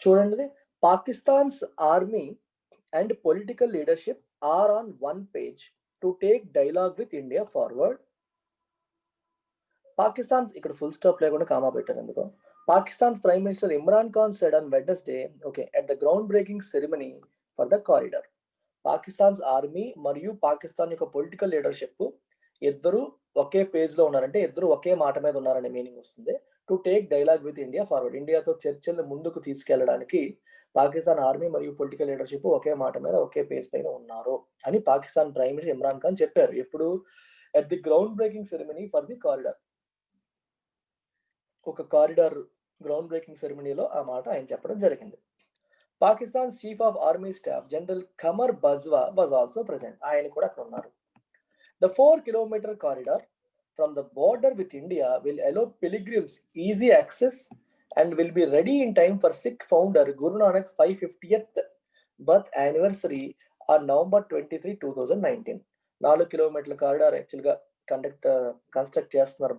చూడండి, Pakistan's army and political leadership are on one page to take dialogue with India forward. Pakistan, ఇక్కడ ఫుల్ స్టాప్ లేకుండా కామా పెట్టారు ఎందుకో. Pakistan's prime minister Imran Khan said on Wednesday, okay, at the ground breaking ceremony for the corridor. Pakistan's army మరియు పాకిస్తాన్ యొక్క పొలిటికల్ లీడర్షిప్ ఇద్దరు ఒకే పేజ్ లో ఉన్నారంటే ఇద్దరు ఒకే మాట మీద ఉన్నారనే మీనింగ్ వస్తుంది. To take dialogue with India forward, ఇండియాతో చర్చలు ముందుకు తీసుకెళ్లడానికి పాకిస్తాన్ ఆర్మీ మరియు పొలిటికల్ లీడర్షిప్ ఒకే మాట మీద ఒకే పేజ్ పైన ఉన్నారు అని పాకిస్తాన్ ప్రైమ్ మినిస్టర్ ఇమ్రాన్ ఖాన్ చెప్పారు. ఎప్పుడు? At the ground breaking ceremony for the corridor, ఒక కారిడార్ గ్రౌండ్ బ్రేకింగ్ సెరమనీలో ఆ మాట ఆయన చెప్పడం జరిగింది. Pakistan chief of army staff general Qamar Bajwa was also present, ఆయన కూడా అక్కడ ఉన్నారు. The 4-kilometer corridor from the border with India will allow pilgrims easy access and will be ready in time for Sikh founder Guru Nanak's 550th birth anniversary on November 23, 2019. 4 కిలోమీటర్ల కారిడార్ యాక్చువల్గా కన్స్ట్రక్ట్ చేస్తున్నారు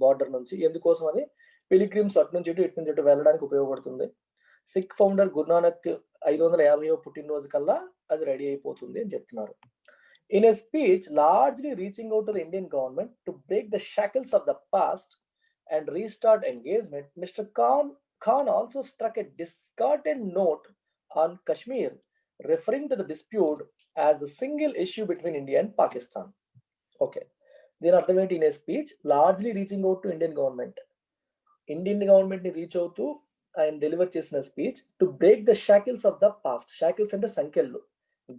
బార్డర్ నుంచి. ఎందుకోసం? అది పిలిగ్రిమ్స్ అటు నుంచి ఇటు నుంచి ఇటు వెళ్ళడానికి ఉపయోగపడుతుంది. సిక్ ఫౌండర్ గురునానక్ 550వ పుట్టినరోజు కల్లా అది రెడీ అయిపోతుంది అని చెప్తున్నారు. In a speech largely reaching out to the Indian government to break the shackles of the past and restart engagement, Mr. Khan also struck a discordant note on Kashmir, referring to the dispute as the single issue between India and Pakistan. Okay, దీని అర్థం ఏంటి? In a speech largely reaching out to Indian government, Indian government ని రీచ్ అవుతూ ఆయన డెలివర్ చేసిన speech to break the shackles of the past. Shackles అంటే సంఖ్యలు,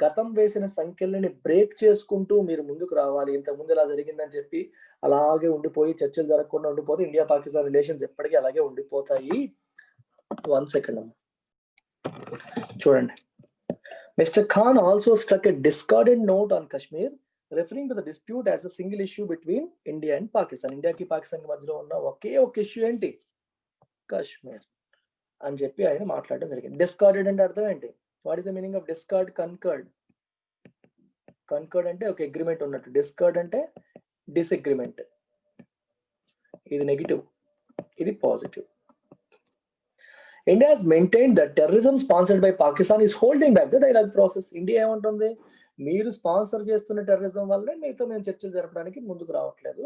గతం వేసిన సంఖ్యలని బ్రేక్ చేసుకుంటూ మీరు ముందుకు రావాలి. ఇంతకుముందు ఇలా జరిగిందని చెప్పి అలాగే ఉండిపోయి చర్చలు జరగకుండా ఉండిపోతే ఇండియా పాకిస్తాన్ రిలేషన్స్ ఎప్పటికీ అలాగే ఉండిపోతాయి. 1 సెకండ్ చూడండి. Mister Khan also struck a discordant note on Kashmir, referring to the dispute as a single issue between India and Pakistan. ఇండియాకి పాకిస్తాన్ మధ్యలో ఉన్న ఒకే ఒక ఇష్యూ ఏంటి? కశ్మీర్ అని చెప్పి ఆయన మాట్లాడడం జరిగింది. డిస్కార్డెడ్ అంటే అర్థం ఏంటి? What is the meaning of discord? Concord. Concord అంటే ఒక అగ్రిమెంట్ ఉన్నట్టు, డిస్కార్డ్ అంటే డిస్అగ్రిమెంట్. ఇది నెగిటివ్, ఇది positive. India has maintained that terrorism sponsored by Pakistan is holding back the dialogue process. India ఏమంటుంది? మీరు స్పాన్సర్ చేస్తున్న టెర్రరిజం వల్లే మీతో మేము చర్చలు జరపడానికి ముందుకు రావట్లేదు,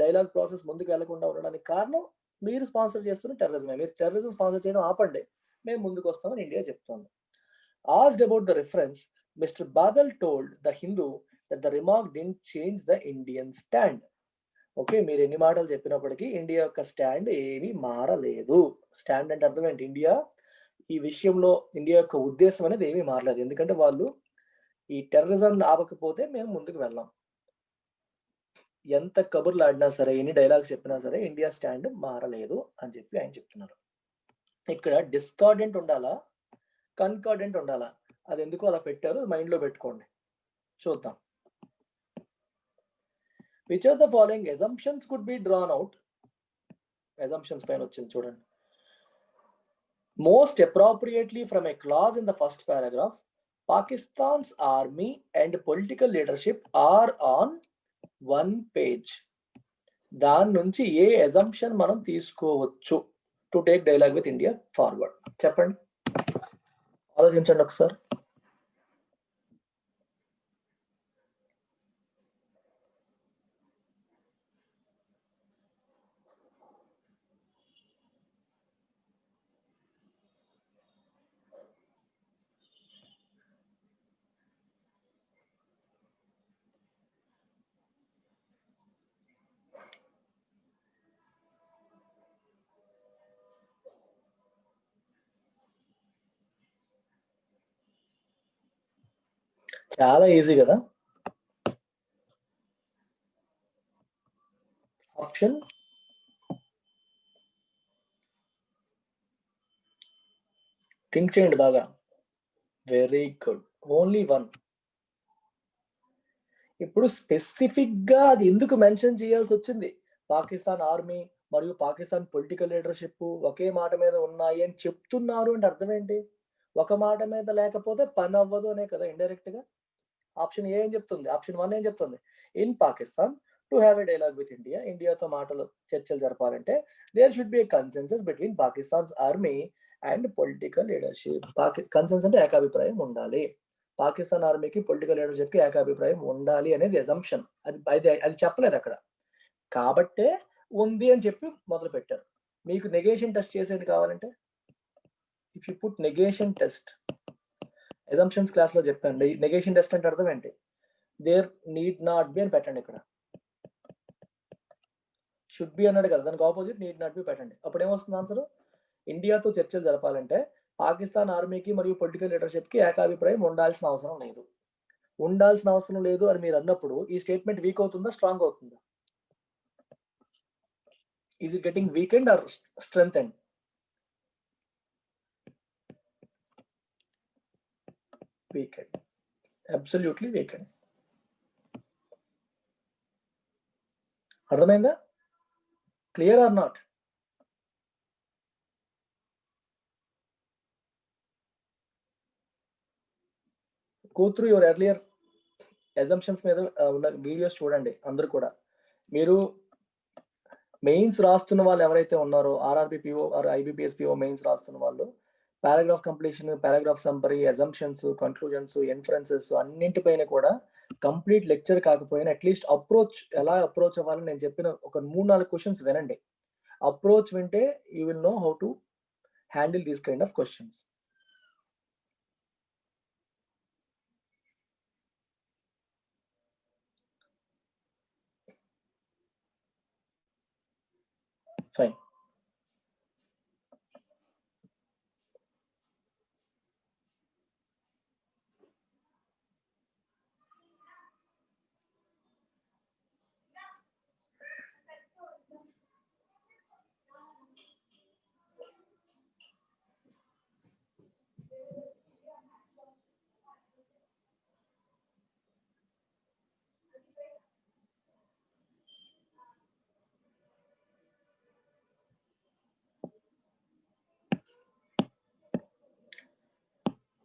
డైలాగ్ ప్రాసెస్ ముందుకు వెళ్లకుండా ఉండడానికి కారణం మీరు స్పాన్సర్ చేస్తున్న టెర్రరిజమే. మీరు టెర్రరిజం స్పాన్సర్ చేయడం ఆపండి, మేము ముందుకు వస్తామని ఇండియా చెప్తోంది. Asked about the reference, Mr. Badal told The Hindu that the remark didn't change the Indian stand. Okay, మీరు ఎన్ని మాటలు చెప్పినప్పటికీ ఇండియా యొక్క స్టాండ్ ఏమీ మారలేదు. స్టాండ్ అంటే అర్థం ఏంటి? ఇండియా ఈ విషయంలో ఇండియా యొక్క ఉద్దేశం అనేది ఏమీ మారలేదు. ఎందుకంటే వాళ్ళు ఈ టెర్రరిజం ఆపకపోతే మేము ముందుకు వెళ్ళాం. ఎంత కబుర్లు ఆడినా సరే, ఎన్ని డైలాగ్స్ చెప్పినా సరే ఇండియా స్టాండ్ మారలేదు అని చెప్పి ఆయన చెప్తున్నారు. ఇక్కడ డిస్కార్డెంట్ ఉండాలా, కన్కార్డెంట్ ఉండాలా? అది ఎందుకు అలా పెట్టారు మైండ్ లో పెట్టుకోండి. చూద్దాం. Which of the following assumptions could be drawn out? Assumptions పైన వచ్చింది చూడండి. Most appropriately from a clause in the first paragraph, Pakistan's army and political leadership are on one page. దాని నుంచి ఏ assumption మనం తీసుకోవచ్చు to take dialogue with India forward? చెప్పండి, ఆలోచించండి ఒకసారి. చాలా ఈజీ కదా. ఆప్షన్ థింక్ చేయండి బాగా. Very good, only one. ఇప్పుడు స్పెసిఫిక్ గా అది ఎందుకు మెన్షన్ చేయాల్సి వచ్చింది? పాకిస్తాన్ ఆర్మీ మరియు పాకిస్తాన్ పొలిటికల్ లీడర్షిప్ ఒకే మాట మీద ఉన్నాయి అని చెప్తున్నారు అంటే అర్థం ఏంటి? ఒక మాట మీద లేకపోతే పని అవ్వదు అనే కదా ఇండైరెక్ట్ గా. ఆప్షన్ ఏ ఏం చెప్తుంది? ఆప్షన్ 1 ఏం చెప్తుంది? In Pakistan to have a dialogue with India, ఇండియాతో చర్చలు జరపాలంటే there should be a consensus between Pakistan's army and political leadership. Consensus అంటే ఏకాభిప్రాయం ఉండాలి. పాకిస్తాన్ ఆర్మీకి పొలిటికల్ లీడర్షిప్ కి ఏకాభిప్రాయం ఉండాలి అనేది అజంప్షన్. అది చెప్పలేదు అక్కడ, కాబట్టే ఉంది అని చెప్పి మొదలు పెట్టారు. మీకు నెగేషన్ టెస్ట్ చేసేది కావాలంటే, if you put negation test, assumptions class లో చెప్పాను. నెగేషన్ టెస్ట్ అంటే అర్థం ఏంటి? దేర్ నీడ్ నాట్ బి అని పెట్టండి. ఇక్కడ షుడ్ బి అన్నాడు కదా, దానికి ఆపోజిట్ నీడ్ నాట్ బి పెట్టండి. అప్పుడు ఏమొస్తుంది ఆన్సర్? ఇండియాతో చర్చలు జరపాలంటే పాకిస్తాన్ ఆర్మీకి మరియు పొలిటికల్ లీడర్షిప్ కి ఏకాభిప్రాయం ఉండాల్సిన అవసరం లేదు. ఉండాల్సిన అవసరం లేదు అని మీరు అన్నప్పుడు ఈ స్టేట్మెంట్ వీక్ అవుతుందా, స్ట్రాంగ్ అవుతుందా? Is it getting weakened or strengthened? Weakened, absolutely weakened. అర్థమైందా? Clear or not? Go through your earlier assumptions మీద ఉన్న వీడియోస్ చూడండి అందరూ కూడా. మీరు మెయిన్స్ రాస్తున్న వాళ్ళు ఎవరైతే ఉన్నారో, ఆర్ఆర్బిపిఓ ఆర్ ఐబిపిఎస్పిఓ మెయిన్స్ రాస్తున్న వాళ్ళు, paragraph completion, paragraph summary, assumptions, conclusions, inferences అన్నింటిపైన కూడా కంప్లీట్ లెక్చర్ కాకపోయినా అట్లీస్ట్ అప్రోచ్, ఎలా అప్రోచ్ అవ్వాలని నేను చెప్పిన ఒక 3-4 క్వశ్చన్స్ వినండి. అప్రోచ్ వింటే you will know how to handle these kind of questions. Fine.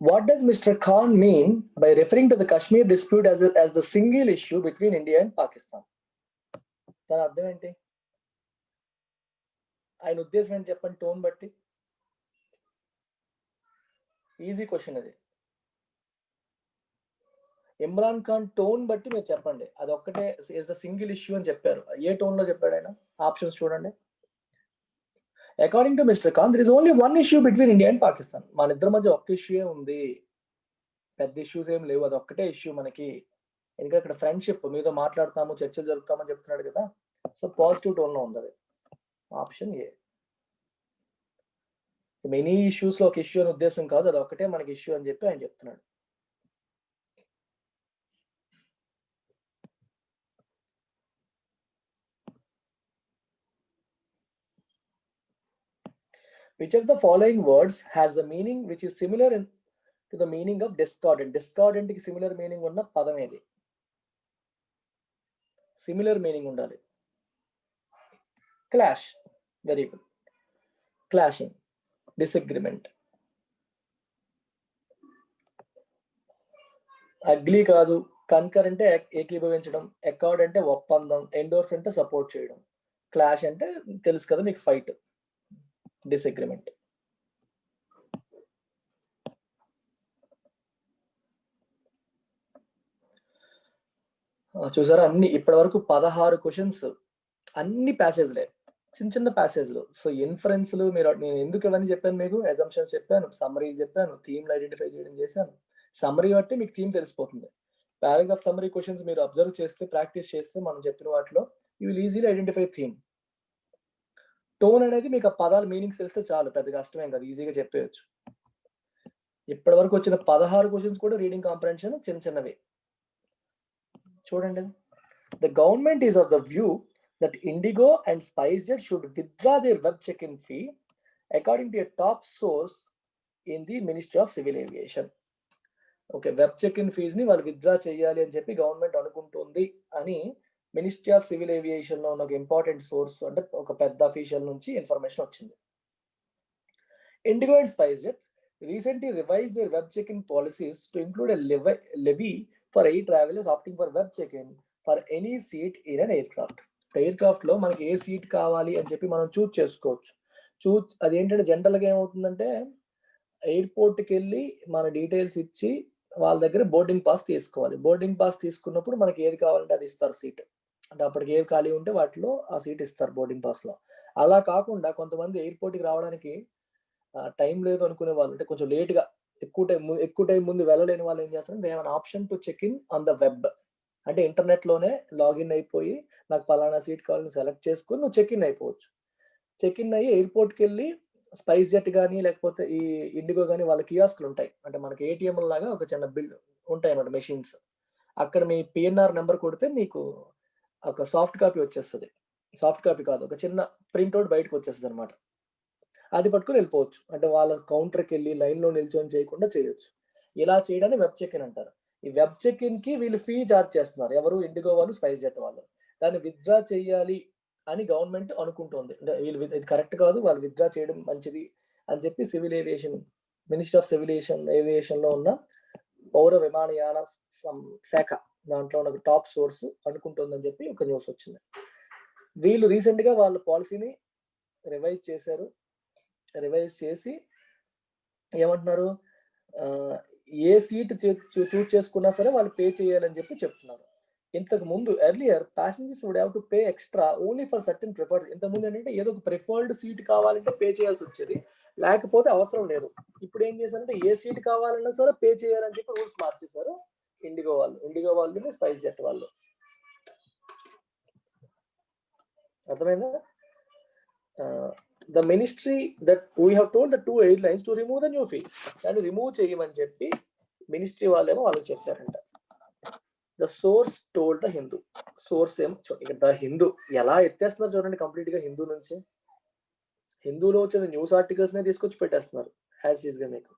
What does Mr. Khan mean by referring to the Kashmir dispute as the single issue between India and Pakistan? దాని అర్థం ఏంటి? ఆయన ఉద్దేశం ఏంటి చెప్పండి, టోన్ బట్టి. ఈజీ క్వశ్చన్ అది. ఇమ్రాన్ ఖాన్ టోన్ బట్టి మీరు చెప్పండి. అది ఒక్కటే ఇస్ ద సింగిల్ ఇష్యూ అని చెప్పారు. ఏ టోన్ లో చెప్పాడు ఆయన? ఆప్షన్స్ చూడండి. According to mister Khan there is only one issue between India and Pakistan. మన ఇద్దరి మధ్య ఒక్క ఇష్యూ ఉంది, పెద్ద ఇష్యూస్ ఏం లేవు, అది ఒక్కటే ఇష్యూ మనకి. ఇంకా ఇక్కడ ఫ్రెండ్షిప్, మీతో మాట్లాడతాము, చర్చలు జరుపుతామని చెప్తున్నాడు కదా. సో పాజిటివ్ టోన్ లో ఉంది అది. Option A. మెనీ ఇష్యూస్ లో ఒక ఇష్యూ అని ఉద్దేశం కాదు, అది ఒక్కటే మనకి ఇష్యూ అని చెప్పి ఆయన చెప్తున్నాడు. Which of the following words has the meaning which is similar to the meaning of discordant? Discordant కి సిమిలర్ మీనింగ్ ఉన్న పదం ఏది? సిమిలర్ మీనింగ్ ఉండాలి. Clash, very good. Clashing, disagreement. Ugly కాదు. కన్కర్ అంటే ఏకీభవించడం, అకార్డ్ అంటే ఒప్పందం, ఎండోర్స్ అంటే సపోర్ట్ చేయడం, క్లాష్ అంటే తెలుసు కదా మీకు, ఫైట్, డిసగ్రిమెంట్. చూసారా, అన్ని ఇప్పటి వరకు 16 క్వశ్చన్స్, అన్ని ప్యాసేజ్లే, చిన్న చిన్న ప్యాసేజ్లు. సో ఇన్ఫరెన్స్లు, నేను ఎందుకు ఇవన్నీ చెప్పాను మీకు? అజంప్షన్స్ చెప్పాను, సమ్మరీ చెప్పాను, థీమ్లు ఐడెంటిఫై చేయడం చేశాను. సమ్మరీ బట్టి మీకు థీమ్ తెలిసిపోతుంది. పారాగ్రాఫ్ సమ్మరీ క్వశ్చన్స్ మీరు అబ్జర్వ్ చేస్తే, ప్రాక్టీస్ చేస్తే, మనం చెప్పిన వాటిలో you will easily identify theme. Tone అనేది మీకు ఆ పదాల మీనింగ్స్ తెలిస్తే చాలు, పెద్ద కష్టమేం కాదు, ఈజీగా చెప్పేయచ్చు. ఇప్పటి వరకు వచ్చిన 16 క్వశ్చన్స్ కూడా రీడింగ్ కాంప్రహెన్షన్ చిన్నవే. చూడండి, the government is of the view that IndiGo and SpiceJet should withdraw their web check in fee according to a top source in the ministry of civil aviation. Okay, web check in fees ని వాళ్ళు విత్డ్రా చేయాలి అని చెప్పి గవర్నమెంట్ అనుకుంటుంది అని మినిస్ట్రీ ఆఫ్ సివిల్ ఏవియేషన్ లో ఉన్న ఒక ఇంపార్టెంట్ సోర్స్, అంటే ఒక పెద్ద అఫీషియల్ నుంచి ఇన్ఫర్మేషన్ వచ్చింది. IndiGo and SpiceJet recently revised their web check-in policies to include a levy for air travelers opting for web check-in for any seat in an aircraft. Aircraft లో మనకి ఏ సీట్ కావాలి అని చెప్పి మనం చూస్ చేసుకోవచ్చు. అదేంటంటే జనరల్గా ఏమవుతుందంటే ఎయిర్పోర్ట్కి వెళ్ళి మన డీటెయిల్స్ ఇచ్చి వాళ్ళ దగ్గర బోర్డింగ్ పాస్ తీసుకోవాలి. బోర్డింగ్ పాస్ తీసుకున్నప్పుడు మనకి ఏది కావాలంటే అది ఇస్తారు సీట్. అంటే అప్పటికి ఏది ఖాళీ ఉంటే వాటిలో ఆ సీట్ ఇస్తారు బోర్డింగ్ పాస్ లో. అలా కాకుండా కొంతమంది ఎయిర్పోర్ట్కి రావడానికి టైం లేదు అనుకునే వాళ్ళు, అంటే కొంచెం లేట్గా ఎక్కువ టైం ముందు వెళ్ళలేని వాళ్ళు ఏం చేస్తారు, they have an option to check in on the web. అంటే ఇంటర్నెట్ లోనే లాగిన్ అయిపోయి నాకు పలానా సీట్ కావాలని సెలెక్ట్ చేసుకుని నువ్వు చెక్ ఇన్ అయిపోవచ్చు. చెక్ ఇన్ అయ్యి ఎయిర్పోర్ట్కి వెళ్ళి స్పైస్ జెట్ కానీ లేకపోతే ఈ ఇండిగో కానీ వాళ్ళ కియాస్క్లు ఉంటాయి. అంటే మనకి ఏటీఎం లాగా ఒక చిన్న బిల్ ఉంటాయి అన్నమాట మెషిన్స్. అక్కడ మీ పిఎన్ఆర్ నెంబర్ కొడితే నీకు ఒక సాఫ్ట్ కాపీ వచ్చేస్తుంది. సాఫ్ట్ కాపీ కాదు, ఒక చిన్న ప్రింట్అవుట్ బయటకు వచ్చేస్తుంది అనమాట. అది పట్టుకుని వెళ్ళిపోవచ్చు. అంటే వాళ్ళ కౌంటర్కి వెళ్ళి లైన్లో నిల్చొని చేయకుండా చేయొచ్చు. ఇలా చేయడాన్ని వెబ్ చెక్ ఇన్ అంటారు. ఈ వెబ్ చెక్ ఇన్ కి వీళ్ళు ఫీ చార్జ్ చేస్తున్నారు. ఎవరు? ఇండిగో వాళ్ళు, స్పైస్ జెట్ వాళ్ళు. దాన్ని విత్డ్రా చేయాలి అని గవర్నమెంట్ అనుకుంటుంది. అంటే వీళ్ళు ఇది కరెక్ట్ కాదు, వాళ్ళు విత్డ్రా చేయడం మంచిది అని చెప్పి civil aviation, minister of civil aviation లో ఉన్న పౌర విమానయాన శాఖ దాంట్లో ఉన్న టాప్ సోర్స్ అనుకుంటుందని చెప్పి ఒక న్యూస్ వచ్చింది. వీళ్ళు రీసెంట్ గా వాళ్ళ పాలసీని రివైజ్ చేశారు. రివైజ్ చేసి ఏమంటున్నారు, ఏ సీట్ చూస్ చేసుకున్నా సరే వాళ్ళు పే చేయాలని చెప్పి చెప్తున్నారు. ఇంతకు ముందు earlier passengers would have to pay extra only for certain preferred. ఇంతకు ముందు ఏంటంటే ఏదో ఒక ప్రిఫర్డ్ సీట్ కావాలంటే పే చేయాల్సి వచ్చేది, లేకపోతే అవసరం లేదు. ఇప్పుడు ఏం చేశారంటే ఏ సీట్ కావాలన్నా సరే పే చేయాలని చెప్పి రూల్స్ మార్చేశారు ఇండిగో వాళ్ళు, స్పైస్ జెట్ వాళ్ళు. అర్థమైందా? the ministry that we have told the two airlines to remove the new fee, దాన్ని రిమూవ్ చేయమని చెప్పి మినిస్ట్రీ వాళ్ళేమో వాళ్ళకి చెప్పారంట. The source told the Hindu. Source ఏమో ఇక్కడ ద హిందూ ఎలా ఎత్తేస్తున్నారు చూడండి, కంప్లీట్ గా హిందూ నుంచి. హిందూలో వచ్చిన న్యూస్ ఆర్టికల్స్ నే తీసుకొచ్చి పెట్టేస్తున్నారు యాజ్ ఈజ్ గా. మీకు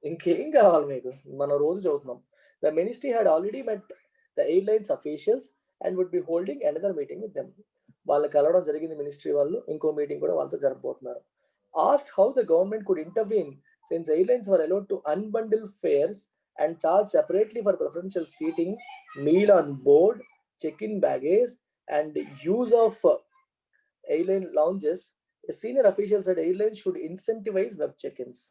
ఇంకేం కావాలి మీకు? మనం రోజు చదువుతున్నాం. The ministry had already met the airlines officials and would be holding another meeting with them. వాళ్ళు కలవడం జరిగింది మినిస్ట్రీ వాళ్ళు, ఇంకో మీటింగ్ కూడా వాళ్ళతో జరపబోతున్నారు. Asked how the government could intervene since airlines were allowed to unbundle fares and charge separately for preferential seating, meal on board, check in baggage and use of airline lounges. Senior officials at airlines should incentivise web check ins.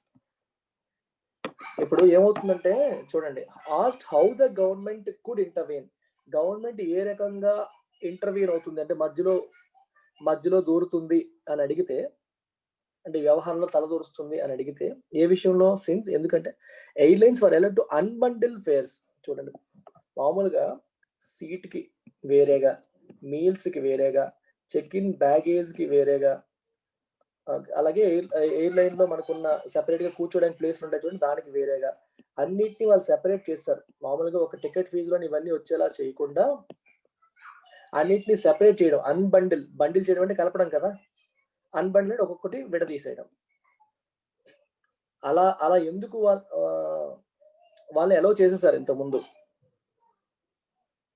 ఇప్పుడు ఏమవుతుందంటే చూడండి, asked how the government could intervene. Government ఏ రకంగా ఇంటర్వ్యూన్ అవుతుంది అంటే మధ్యలో దూరుతుంది అని అడిగితే, అంటే వ్యవహారంలో తలదూరుస్తుంది అని అడిగితే ఏ విషయంలో? సిన్స్, ఎందుకంటే airlines were allowed to unbundle fares. చూడండి, మామూలుగా సీట్ కి వేరేగా, మీల్స్ కి వేరేగా, చెక్ ఇన్ బ్యాగేజ్ కి వేరేగా, అలాగే ఎయిర్లైన్ లో మనకున్న సెపరేట్ గా కూర్చోడానికి ప్లేస్ ఉంటాయి చూడండి, దానికి వేరేగా, అన్నిటిని వాళ్ళు సెపరేట్ చేస్తారు. మామూలుగా ఒక టికెట్ ఫీజులో ఇవన్నీ వచ్చేలా చేయకుండా అన్నిటిని సెపరేట్ చేయడం, బండిల్ చేయడం అంటే కలపడం కదా, అన్బండిల్ ఒక్కొక్కటి విడదీసేయడం. అలా ఎందుకు వాళ్ళు అలౌ చేసేసారు ఇంతకుముందు.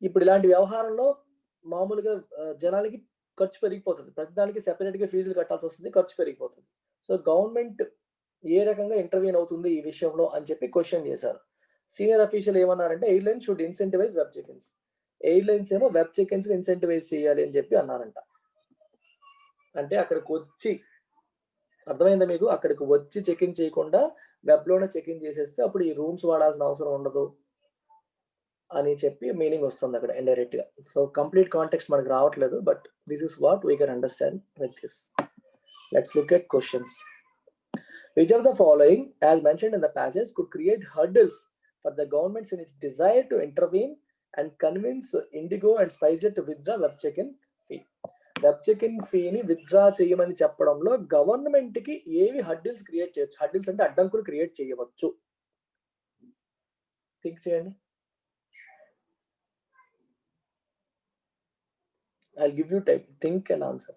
ఇప్పుడు ఇలాంటి వ్యవహారంలో మామూలుగా జనాలకి ఖర్చు పెరిగిపోతుంది, ప్రతిదానికి సెపరేట్ గా ఫీజులు కట్టాల్సి వస్తుంది, ఖర్చు పెరిగిపోతుంది. సో గవర్నమెంట్ ఏ రకంగా ఇంటర్వ్యూన్ అవుతుంది ఈ విషయంలో అని చెప్పి క్వశ్చన్ చేశారు. సీనియర్ అఫీషియల్ ఏమన్నారంటే airline should incentivise web check ins. Airlines ఏమో వెబ్ చెక్-ఇన్స్ ఇన్సెంటివైజ్ చేయాలి అని చెప్పి అన్నారంట. అంటే అక్కడికి వచ్చి, అర్థమైందా మీకు? అక్కడికి వచ్చి చెక్ ఇన్ చేయకుండా వెబ్ లోనే చెక్ ఇన్ చేసేస్తే అప్పుడు ఈ రూమ్స్ వాడాల్సిన అవసరం ఉండదు అని చెప్పి మీనింగ్ వస్తుంది అక్కడ ఇండైరెక్ట్ గా. సో కంప్లీట్ కాంటెక్స్ట్ మనకు రావట్లేదు, but this is what we can understand with this. Let's look at questions. Which of the following, as mentioned in the passage, could create hurdles for the governments in its desire to intervene and convince Indigo and SpiceJet to withdraw web check-in fee? Web check in ఫీని విత్డ్రా చేయమని చెప్పడంలో గవర్నమెంట్ కి ఏవి హడ్డిల్స్ క్రియేట్ చేయొచ్చు? హడ్డిల్స్ అంటే అడ్డంకులు క్రియేట్ చేయవచ్చు. థింక్ చేయండి. I'll give you time. Think and answer.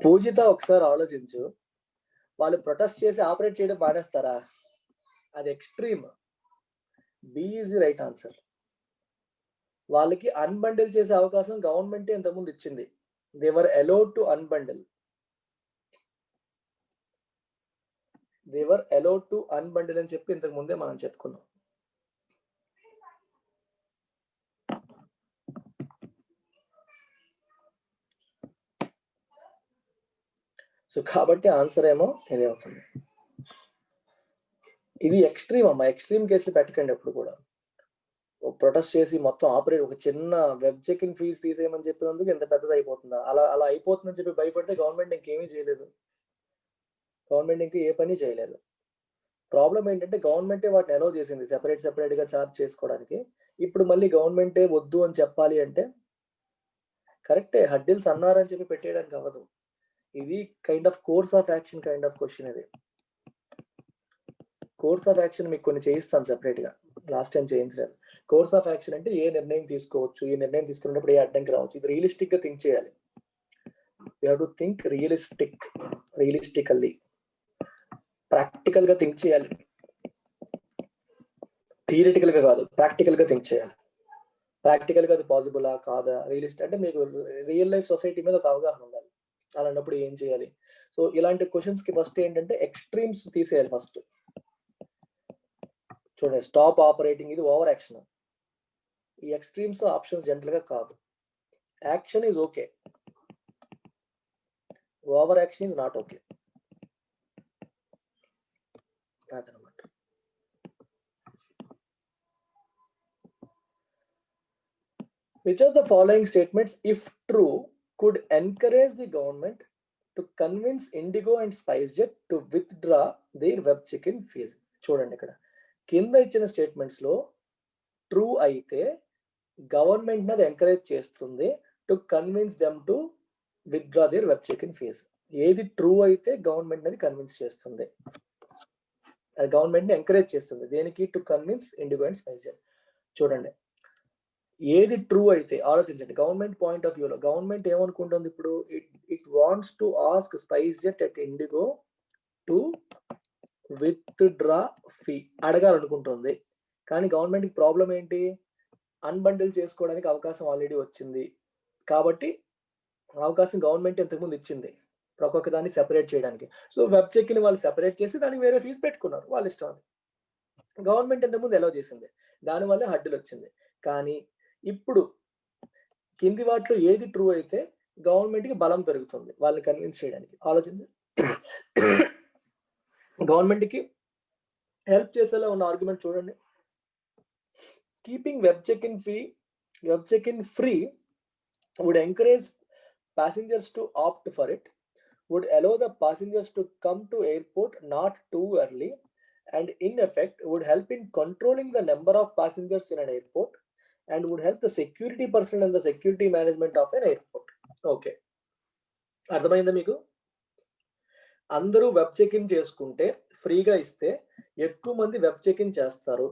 పూజిత ఒకసారి ఆలోచించు, వాళ్ళు ప్రొటెస్ట్ చేసి ఆపరేట్ చేయడం మానేస్తారా? అది extreme. B is the right answer. వాళ్ళకి అన్బండిల్ చేసే అవకాశం గవర్నమెంట్ ఇంతకుముందు ఇచ్చింది. They were allowed to unbundle. అని చెప్పి ఇంతకు ముందే మనం చెప్పుకున్నాం. సో కాబట్టి ఆన్సర్ ఏమో ఇదే అవుతుంది. ఇది ఎక్స్ట్రీమ్ అమ్మా. ఎక్స్ట్రీమ్ కేసులు పెట్టకండి ఎప్పుడు కూడా. ప్రొటెస్ట్ చేసి మొత్తం ఆపరేట్, ఒక చిన్న వెబ్ చెక్ ఇన్ ఫీజు తీసేయమని చెప్పినందుకు ఎంత పెద్దది అయిపోతుందా? అలా అయిపోతుందని చెప్పి భయపడితే గవర్నమెంట్ ఇంకేమీ చేయలేదు. గవర్నమెంట్ ఇంకా ఏ పని చేయలేదు. ప్రాబ్లం ఏంటంటే గవర్నమెంటే వాటిని అలౌ చేసింది సెపరేట్ గా చార్జ్ చేసుకోవడానికి. ఇప్పుడు మళ్ళీ గవర్నమెంటే వద్దు అని చెప్పాలి అంటే కరెక్టే, హడ్డిల్స్ అన్నారని చెప్పి పెట్టేయడానికి అవ్వదు. ఇది kind of course of action kind of question. ఇది కోర్స్ ఆఫ్ యాక్షన్ మీకు కొన్ని చేయిస్తాను సెపరేట్ గా, లాస్ట్ టైం చేయించలేదు. కోర్స్ ఆఫ్ యాక్షన్ అంటే ఏ నిర్ణయం తీసుకోవచ్చు, ఈ నిర్ణయం తీసుకున్నప్పుడు ఏ అడ్డంకి రావచ్చు. ఇది రియలిస్టిక్ గా థింక్ చేయాలి. You have to think realistically, practical గా థింక్ చేయాలి. థియరిటికల్ గా కాదు, ప్రాక్టికల్ గా థింక్ చేయాలి. ప్రాక్టికల్ గా అది పాసిబులా కాదా, రియలిస్టిక్ అంటే మీకు రియల్ లైఫ్ సొసైటీ మీద ఒక అవగాహన ఉండాలి. అలాంటప్పుడు ఏం చేయాలి? సో ఇలాంటి క్వశ్చన్స్ కి ఫస్ట్ ఏంటంటే ఎక్స్ట్రీమ్స్ తీసేయాలి. ఫస్ట్ చూడండి, స్టాప్ ఆపరేటింగ్ ఇది ఓవర్ యాక్షన్. ఈ ఎక్స్ట్రీమ్స్ ఆప్షన్స్ జనరల్ గా కాదు. Action is okay, over action is not okay. అదనమాట. Which of the following statements, if true, could encourage the government to convince Indigo and SpiceJet to withdraw their web check-in fees? చూడండి, ఇక్కడ కింద ఇచ్చిన స్టేట్మెంట్స్ లో ట్రూ అయితే గవర్నమెంట్ అది ఎంకరేజ్ చేస్తుంది to convince them to withdraw their web check in fees. ఏది ట్రూ అయితే గవర్నమెంట్ అది కన్విన్స్ చేస్తుంది, అది గవర్నమెంట్ ని ఎంకరేజ్ చేస్తుంది. దేనికి? To convince IndiGo and SpiceJet. చూడండి, ఏది ట్రూ అయితే ఆలోచించండి. గవర్నమెంట్ పాయింట్ ఆఫ్ వ్యూలో గవర్నమెంట్ ఏమనుకుంటుంది ఇప్పుడు? It wants to ask SpiceJet at IndiGo to withdraw fee అడగాలనుకుంటుంది. కానీ గవర్నమెంట్ కి ప్రాబ్లం ఏంటి? అన్బండిల్ చేసుకోవడానికి అవకాశం ఆల్రెడీ వచ్చింది కాబట్టి అవకాశం గవర్నమెంట్ ఇంతకుముందు ఇచ్చింది ఒక్కొక్క దాన్ని సెపరేట్ చేయడానికి. సో వెబ్ చెక్ ని వాళ్ళు సెపరేట్ చేసి దానికి వేరే ఫీజు పెట్టుకున్నారు, వాళ్ళ ఇష్టం. గవర్నమెంట్ ఇంతకుముందు ఎలా చేసింది, దానివల్ల హడ్డులు వచ్చింది. కానీ ఇప్పుడు కింది వాటిలో ఏది ట్రూ అయితే గవర్నమెంట్ కి బలం పెరుగుతుంది వాళ్ళని కన్విన్స్ చేయడానికి. ఆలోచించి గవర్నమెంట్ కి హెల్ప్ చేసేలా ఉన్న ఆర్గ్యుమెంట్ చూడండి. keeping web check-in free would encourage passengers to opt for it, would allow the passengers to come to airport not too early, and in effect would help in controlling the number of passengers in an airport, and would help the security personnel and the security management of an airport. Okay, అర్థమైందా మీకు? అందరూ వెబ్ చెక్ ఇన్ చేసుకుంటే ఫ్రీగా ఇస్తే ఎక్కువ మంది వెబ్ చెక్ ఇన్ చేస్తారు.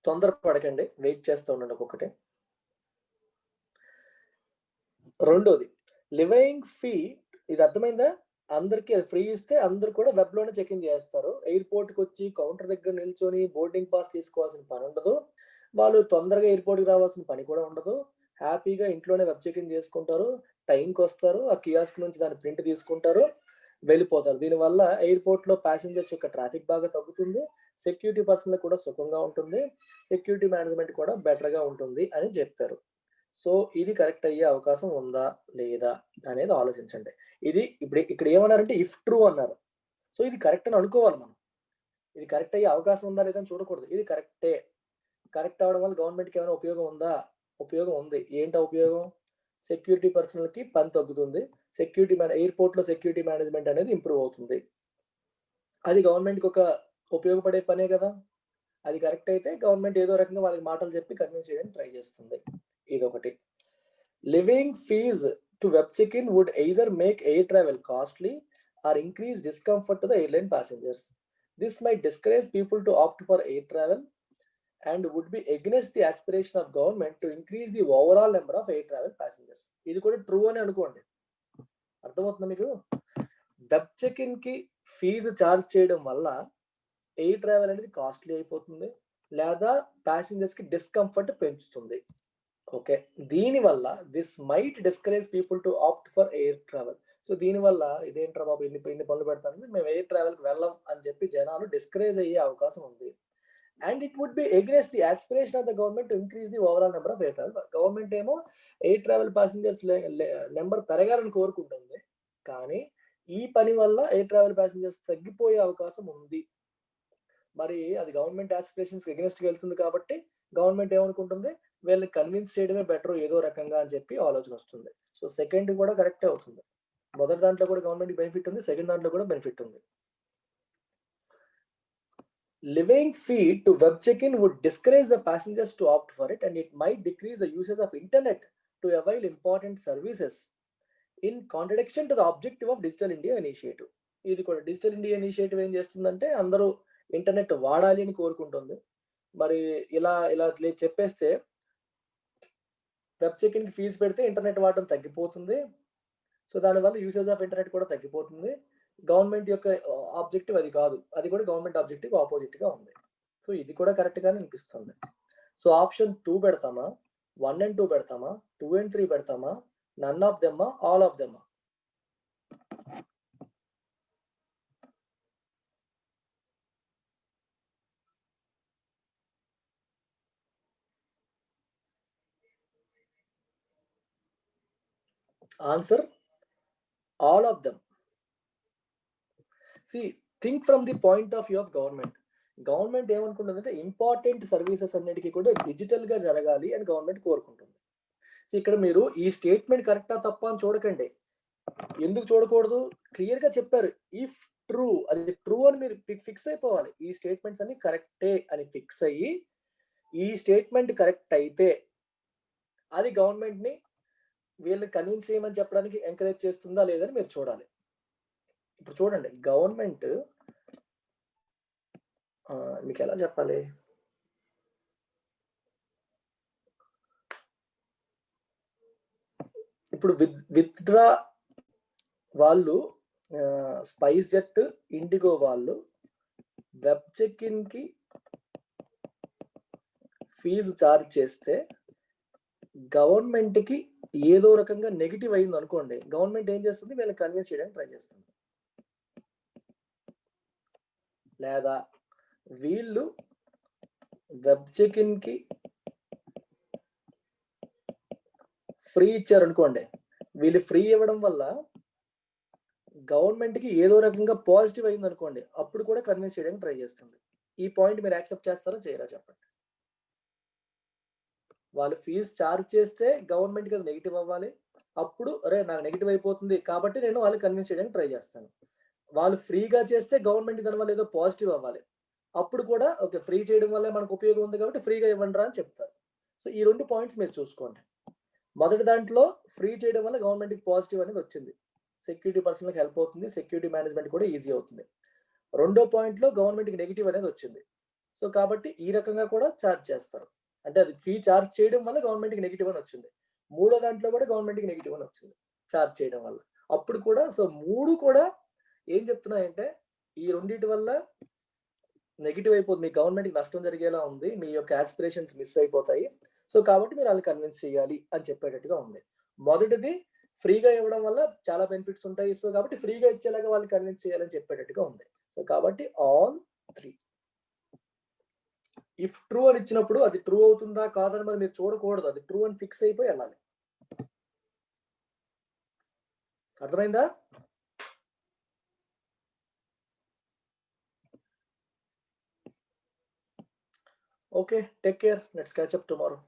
తొందరపడకండి, వెయిట్ చేస్తూ ఉండండి ఒక్కొక్కటి. రెండోది లివింగ్ ఫీ, ఇది అర్థమైందా? అందరికి అది ఫ్రీ ఇస్తే అందరూ కూడా వెబ్ లోనే చెక్ ఇన్ చేస్తారు. ఎయిర్పోర్ట్ కి వచ్చి కౌంటర్ దగ్గర నిల్చొని బోర్డింగ్ పాస్ తీసుకోవాల్సిన పని ఉండదు. వాళ్ళు తొందరగా ఎయిర్పోర్ట్ కి రావాల్సిన పని కూడా ఉండదు. హ్యాపీగా ఇంట్లోనే వెబ్ చెక్ ఇన్ చేసుకుంటారు, టైంకి వస్తారు, ఆ కియాస్క్ నుంచి దాని ప్రింట్ తీసుకుంటారు, వెళ్ళిపోతారు. దీనివల్ల ఎయిర్పోర్ట్ లో ప్యాసింజర్స్ యొక్క ట్రాఫిక్ బాగా తగ్గుతుంది, సెక్యూరిటీ పర్సనల్ కూడా సుఖంగా ఉంటుంది, సెక్యూరిటీ మేనేజ్మెంట్ కూడా బెటర్ గా ఉంటుంది అని చెప్పారు. సో ఇది కరెక్ట్ అయ్యే అవకాశం ఉందా లేదా అనేది ఆలోచించండి. ఇది ఇక్కడ ఏమన్నారంటే ఇఫ్ ట్రూ అన్నారు. సో ఇది కరెక్ట్ అని అనుకోవాలి మనం. ఇది కరెక్ట్ అయ్యే అవకాశం ఉందా లేదా అని చూడకూడదు. ఇది కరెక్టే. కరెక్ట్ అవడం వల్ల గవర్నమెంట్కి ఏమైనా ఉపయోగం ఉందా? ఉపయోగం ఉంది. ఏంటా ఉపయోగం? సెక్యూరిటీ పర్సనల్ కి పని తగ్గుతుంది, ఎయిర్పోర్ట్ లో సెక్యూరిటీ మేనేజ్మెంట్ అనేది ఇంప్రూవ్ అవుతుంది. అది గవర్నమెంట్కి ఒక ఉపయోగపడే పనే కదా. అది కరెక్ట్ అయితే గవర్నమెంట్ ఏదో రకంగా వాళ్ళకి మాటలు చెప్పి కన్విన్స్ చేయడానికి ట్రై చేస్తుంది. ఇదొకటి. Levying fees to web check in would either make air travel costly or increase discomfort to the airline passengers. This might discourage people to opt for air travel and would be against the aspiration of government to increase the overall number of air travel passengers. ఇది కూడా ట్రూ అని అనుకోండి. అర్థమవుతుందా మీకు? వెబ్ చెక్ ఇన్ కి ఫీజు ఛార్జ్ చేయడం వల్ల ఎయిర్ ట్రావెల్ అనేది కాస్ట్లీ అయిపోతుంది, లేదా ప్యాసింజర్స్ కి డిస్కంఫర్ట్ పెంచుతుంది. ఓకే, దీనివల్ల this might discourage people to opt for air travel. So దీనివల్ల ఇదేంట్రా బాబు ఇన్ని పనులు పెడతాను, మేము ఎయిర్ ట్రావెల్కి వెళ్ళం అని చెప్పి జనాలు డిస్కరేజ్ అయ్యే అవకాశం ఉంది. And it would be against the aspiration of the government to increase the overall number of air travel. Government ఏమో ఎయిర్ ట్రావెల్ ప్యాసింజర్స్ నెంబర్ పెరగాలని కోరుకుంటుంది, కానీ ఈ పని వల్ల ఎయిర్ ట్రావెల్ ప్యాసింజర్స్ తగ్గిపోయే అవకాశం ఉంది. మరి అది గవర్నమెంట్ ఆస్పిరేషన్స్ అగెన్స్ట్ గా వెళ్తుంది కాబట్టి గవర్నమెంట్ ఏమనుకుంటుంది, వీళ్ళని కన్విన్స్ చేయడమే బెటర్ ఏదో రకంగా అని చెప్పి ఆలోచన వస్తుంది. సో సెకండ్ కూడా కరెక్టే అవుతుంది. మొదటి దాంట్లో కూడా గవర్నమెంట్ బెనిఫిట్ ఉంది, సెకండ్ దాంట్లో కూడా బెనిఫిట్ ఉంది. Levying fee to web check-in would discourage the passengers to opt for it, and it might decrease the usage of internet to avail important services, in contradiction to the objective of Digital India Initiative. ఇది కూడా డిజిటల్ ఇండియా ఇనిషియేటివ్ ఏం చేస్తుందంటే అందరూ ఇంటర్నెట్ వాడాలి అని కోరుకుంటుంది. మరి ఇలా చెప్పేస్తే వెబ్ చెక్ ఇన్ కి ఫీజు పెడితే ఇంటర్నెట్ వాడడం తగ్గిపోతుంది. సో దానివల్ల యూసేజ్ ఆఫ్ ఇంటర్నెట్ కూడా తగ్గిపోతుంది. గవర్నమెంట్ యొక్క ఆబ్జెక్టివ్ అది కాదు, అది కూడా గవర్నమెంట్ ఆబ్జెక్టివ్ ఆపోజిట్ గా ఉంది. సో ఇది కూడా కరెక్ట్ గానే అనిపిస్తుంది. సో ఆప్షన్ 2 పెడతామా, 1 and 2 పెడతామా, 2 and 3 పెడతామా, నన్ ఆఫ్ దెమ్మా, ఆల్ ఆఫ్ దెమ్మా? Answer all of them. See, think from the point of view of government. Government ఏమనుకుంటుందంటే ఇంపార్టెంట్ సర్వీసెస్ అన్నిటికీ కూడా డిజిటల్ గా జరగాలి అని గవర్నమెంట్ కోరుకుంటుంది. సో ఇక్కడ మీరు ఈ స్టేట్మెంట్ కరెక్టా తప్ప అని చూడకండి. ఎందుకు చూడకూడదు? క్లియర్ గా చెప్పారు ఇఫ్ ట్రూ, అది ట్రూ అని మీరు ఫిక్స్ అయిపోవాలి. ఈ స్టేట్మెంట్స్ అన్ని కరెక్టే అని ఫిక్స్ అయ్యి, ఈ స్టేట్మెంట్ కరెక్ట్ అయితే అది గవర్నమెంట్ ని వీళ్ళని కన్విన్స్ చేయమని చెప్పడానికి ఎంకరేజ్ చేస్తుందా లేదని మీరు చూడాలి. ఇప్పుడు చూడండి, గవర్నమెంట్ మీకు ఎలా చెప్పాలి, ఇప్పుడు విత్డ్రా వాళ్ళు స్పైస్ జెట్, ఇండిగో వాళ్ళు వెబ్ చెక్ ఇన్ కి ఫీజు చార్జ్ చేస్తే గవర్నమెంట్ కి ఏదో రకంగా నెగిటివ్ అయింది అనుకోండి, గవర్నమెంట్ ఏం చేస్తుంది, వీళ్ళని కన్విన్స్ చేయడానికి ట్రై చేస్తుంది. లేదా వీళ్ళు వెబ్ చెక్ ఇన్ కి ఫ్రీ ఇచ్చారు అనుకోండి, వీళ్ళు ఫ్రీ ఇవ్వడం వల్ల గవర్నమెంట్ కి ఏదో రకంగా పాజిటివ్ అయింది అనుకోండి, అప్పుడు కూడా కన్విన్స్ చేయడానికి ట్రై చేస్తుంది. ఈ పాయింట్ మీరు యాక్సెప్ట్ చేస్తారా చేయరా చెప్పండి. వాళ్ళు ఫీజు చార్జ్ చేస్తే గవర్నమెంట్కి అది నెగిటివ్ అవ్వాలి. అప్పుడు అరే నాకు నెగిటివ్ అయిపోతుంది కాబట్టి నేను వాళ్ళని కన్విన్స్ చేయడానికి ట్రై చేస్తాను. వాళ్ళు ఫ్రీగా చేస్తే గవర్నమెంట్ దానివల్ల ఏదో పాజిటివ్ అవ్వాలి. అప్పుడు కూడా ఓకే. ఫ్రీ చేయడం వల్ల మనకు ఉపయోగం ఉంది కాబట్టి ఫ్రీగా ఇవ్వండిరా అని చెప్తారు. సో, ఈ 2 పాయింట్స్ మీరు చూసుకోండి. మొదటి దాంట్లో ఫ్రీ చేయడం వల్ల గవర్నమెంట్‌కి పాజిటివ్ అనేది వచ్చింది. సెక్యూరిటీ పర్సన్‌లకి హెల్ప్ అవుతుంది. సెక్యూరిటీ మేనేజ్మెంట్ కూడా ఈజీ అవుతుంది. రెండో పాయింట్‌లో గవర్నమెంట్‌కి నెగెటివ్ అనేది వచ్చింది. సో, కాబట్టి ఈ రకంగా కూడా చార్జ్ చేస్తారు. అంటే అది ఫీ చార్జ్ చేయడం వల్ల గవర్నమెంట్‌కి నెగెటివ్ అని వచ్చింది. మూడో దాంట్లో కూడా గవర్నమెంట్‌కి నెగెటివ్ అని వచ్చింది. చార్జ్ చేయడం వల్ల. అప్పుడు కూడా సో, 3 కూడా ఏం చెప్తున్నాయంటే ఈ రెండిటి వల్ల నెగెటివ్ అయిపోతుంది. మీ గవర్నమెంట్‌కి నష్టం జరిగేలా ఉంది. మీ యొక్క యాస్పిరేషన్స్ మిస్ అయిపోతాయి. సో, కాబట్టి మీరు ఆళ్ళని కన్విన్స్ చేయాలి అని చెప్పేటట్టుగా ఉంది. మొదటిది ఫ్రీగా ఇవ్వడం వల్ల చాలా బెనిఫిట్స్ ఉంటాయి. సో, కాబట్టి ఫ్రీగా ఇచ్చేలాగా వాళ్ళని కన్విన్స్ చేయాలని చెప్పేటట్టుగా ఉంది. సో, కాబట్టి ఆల్ 3. ఇఫ్ ట్రూ అని ఇచ్చినప్పుడు అది ట్రూ అవుతుందా? కాదని మరి మీరు చూడకూడదు. అది ట్రూ అని ఫిక్స్ అయిపోయి ఎళ్ళాలి. అర్థమైందా? Okay, take care. Let's catch up tomorrow.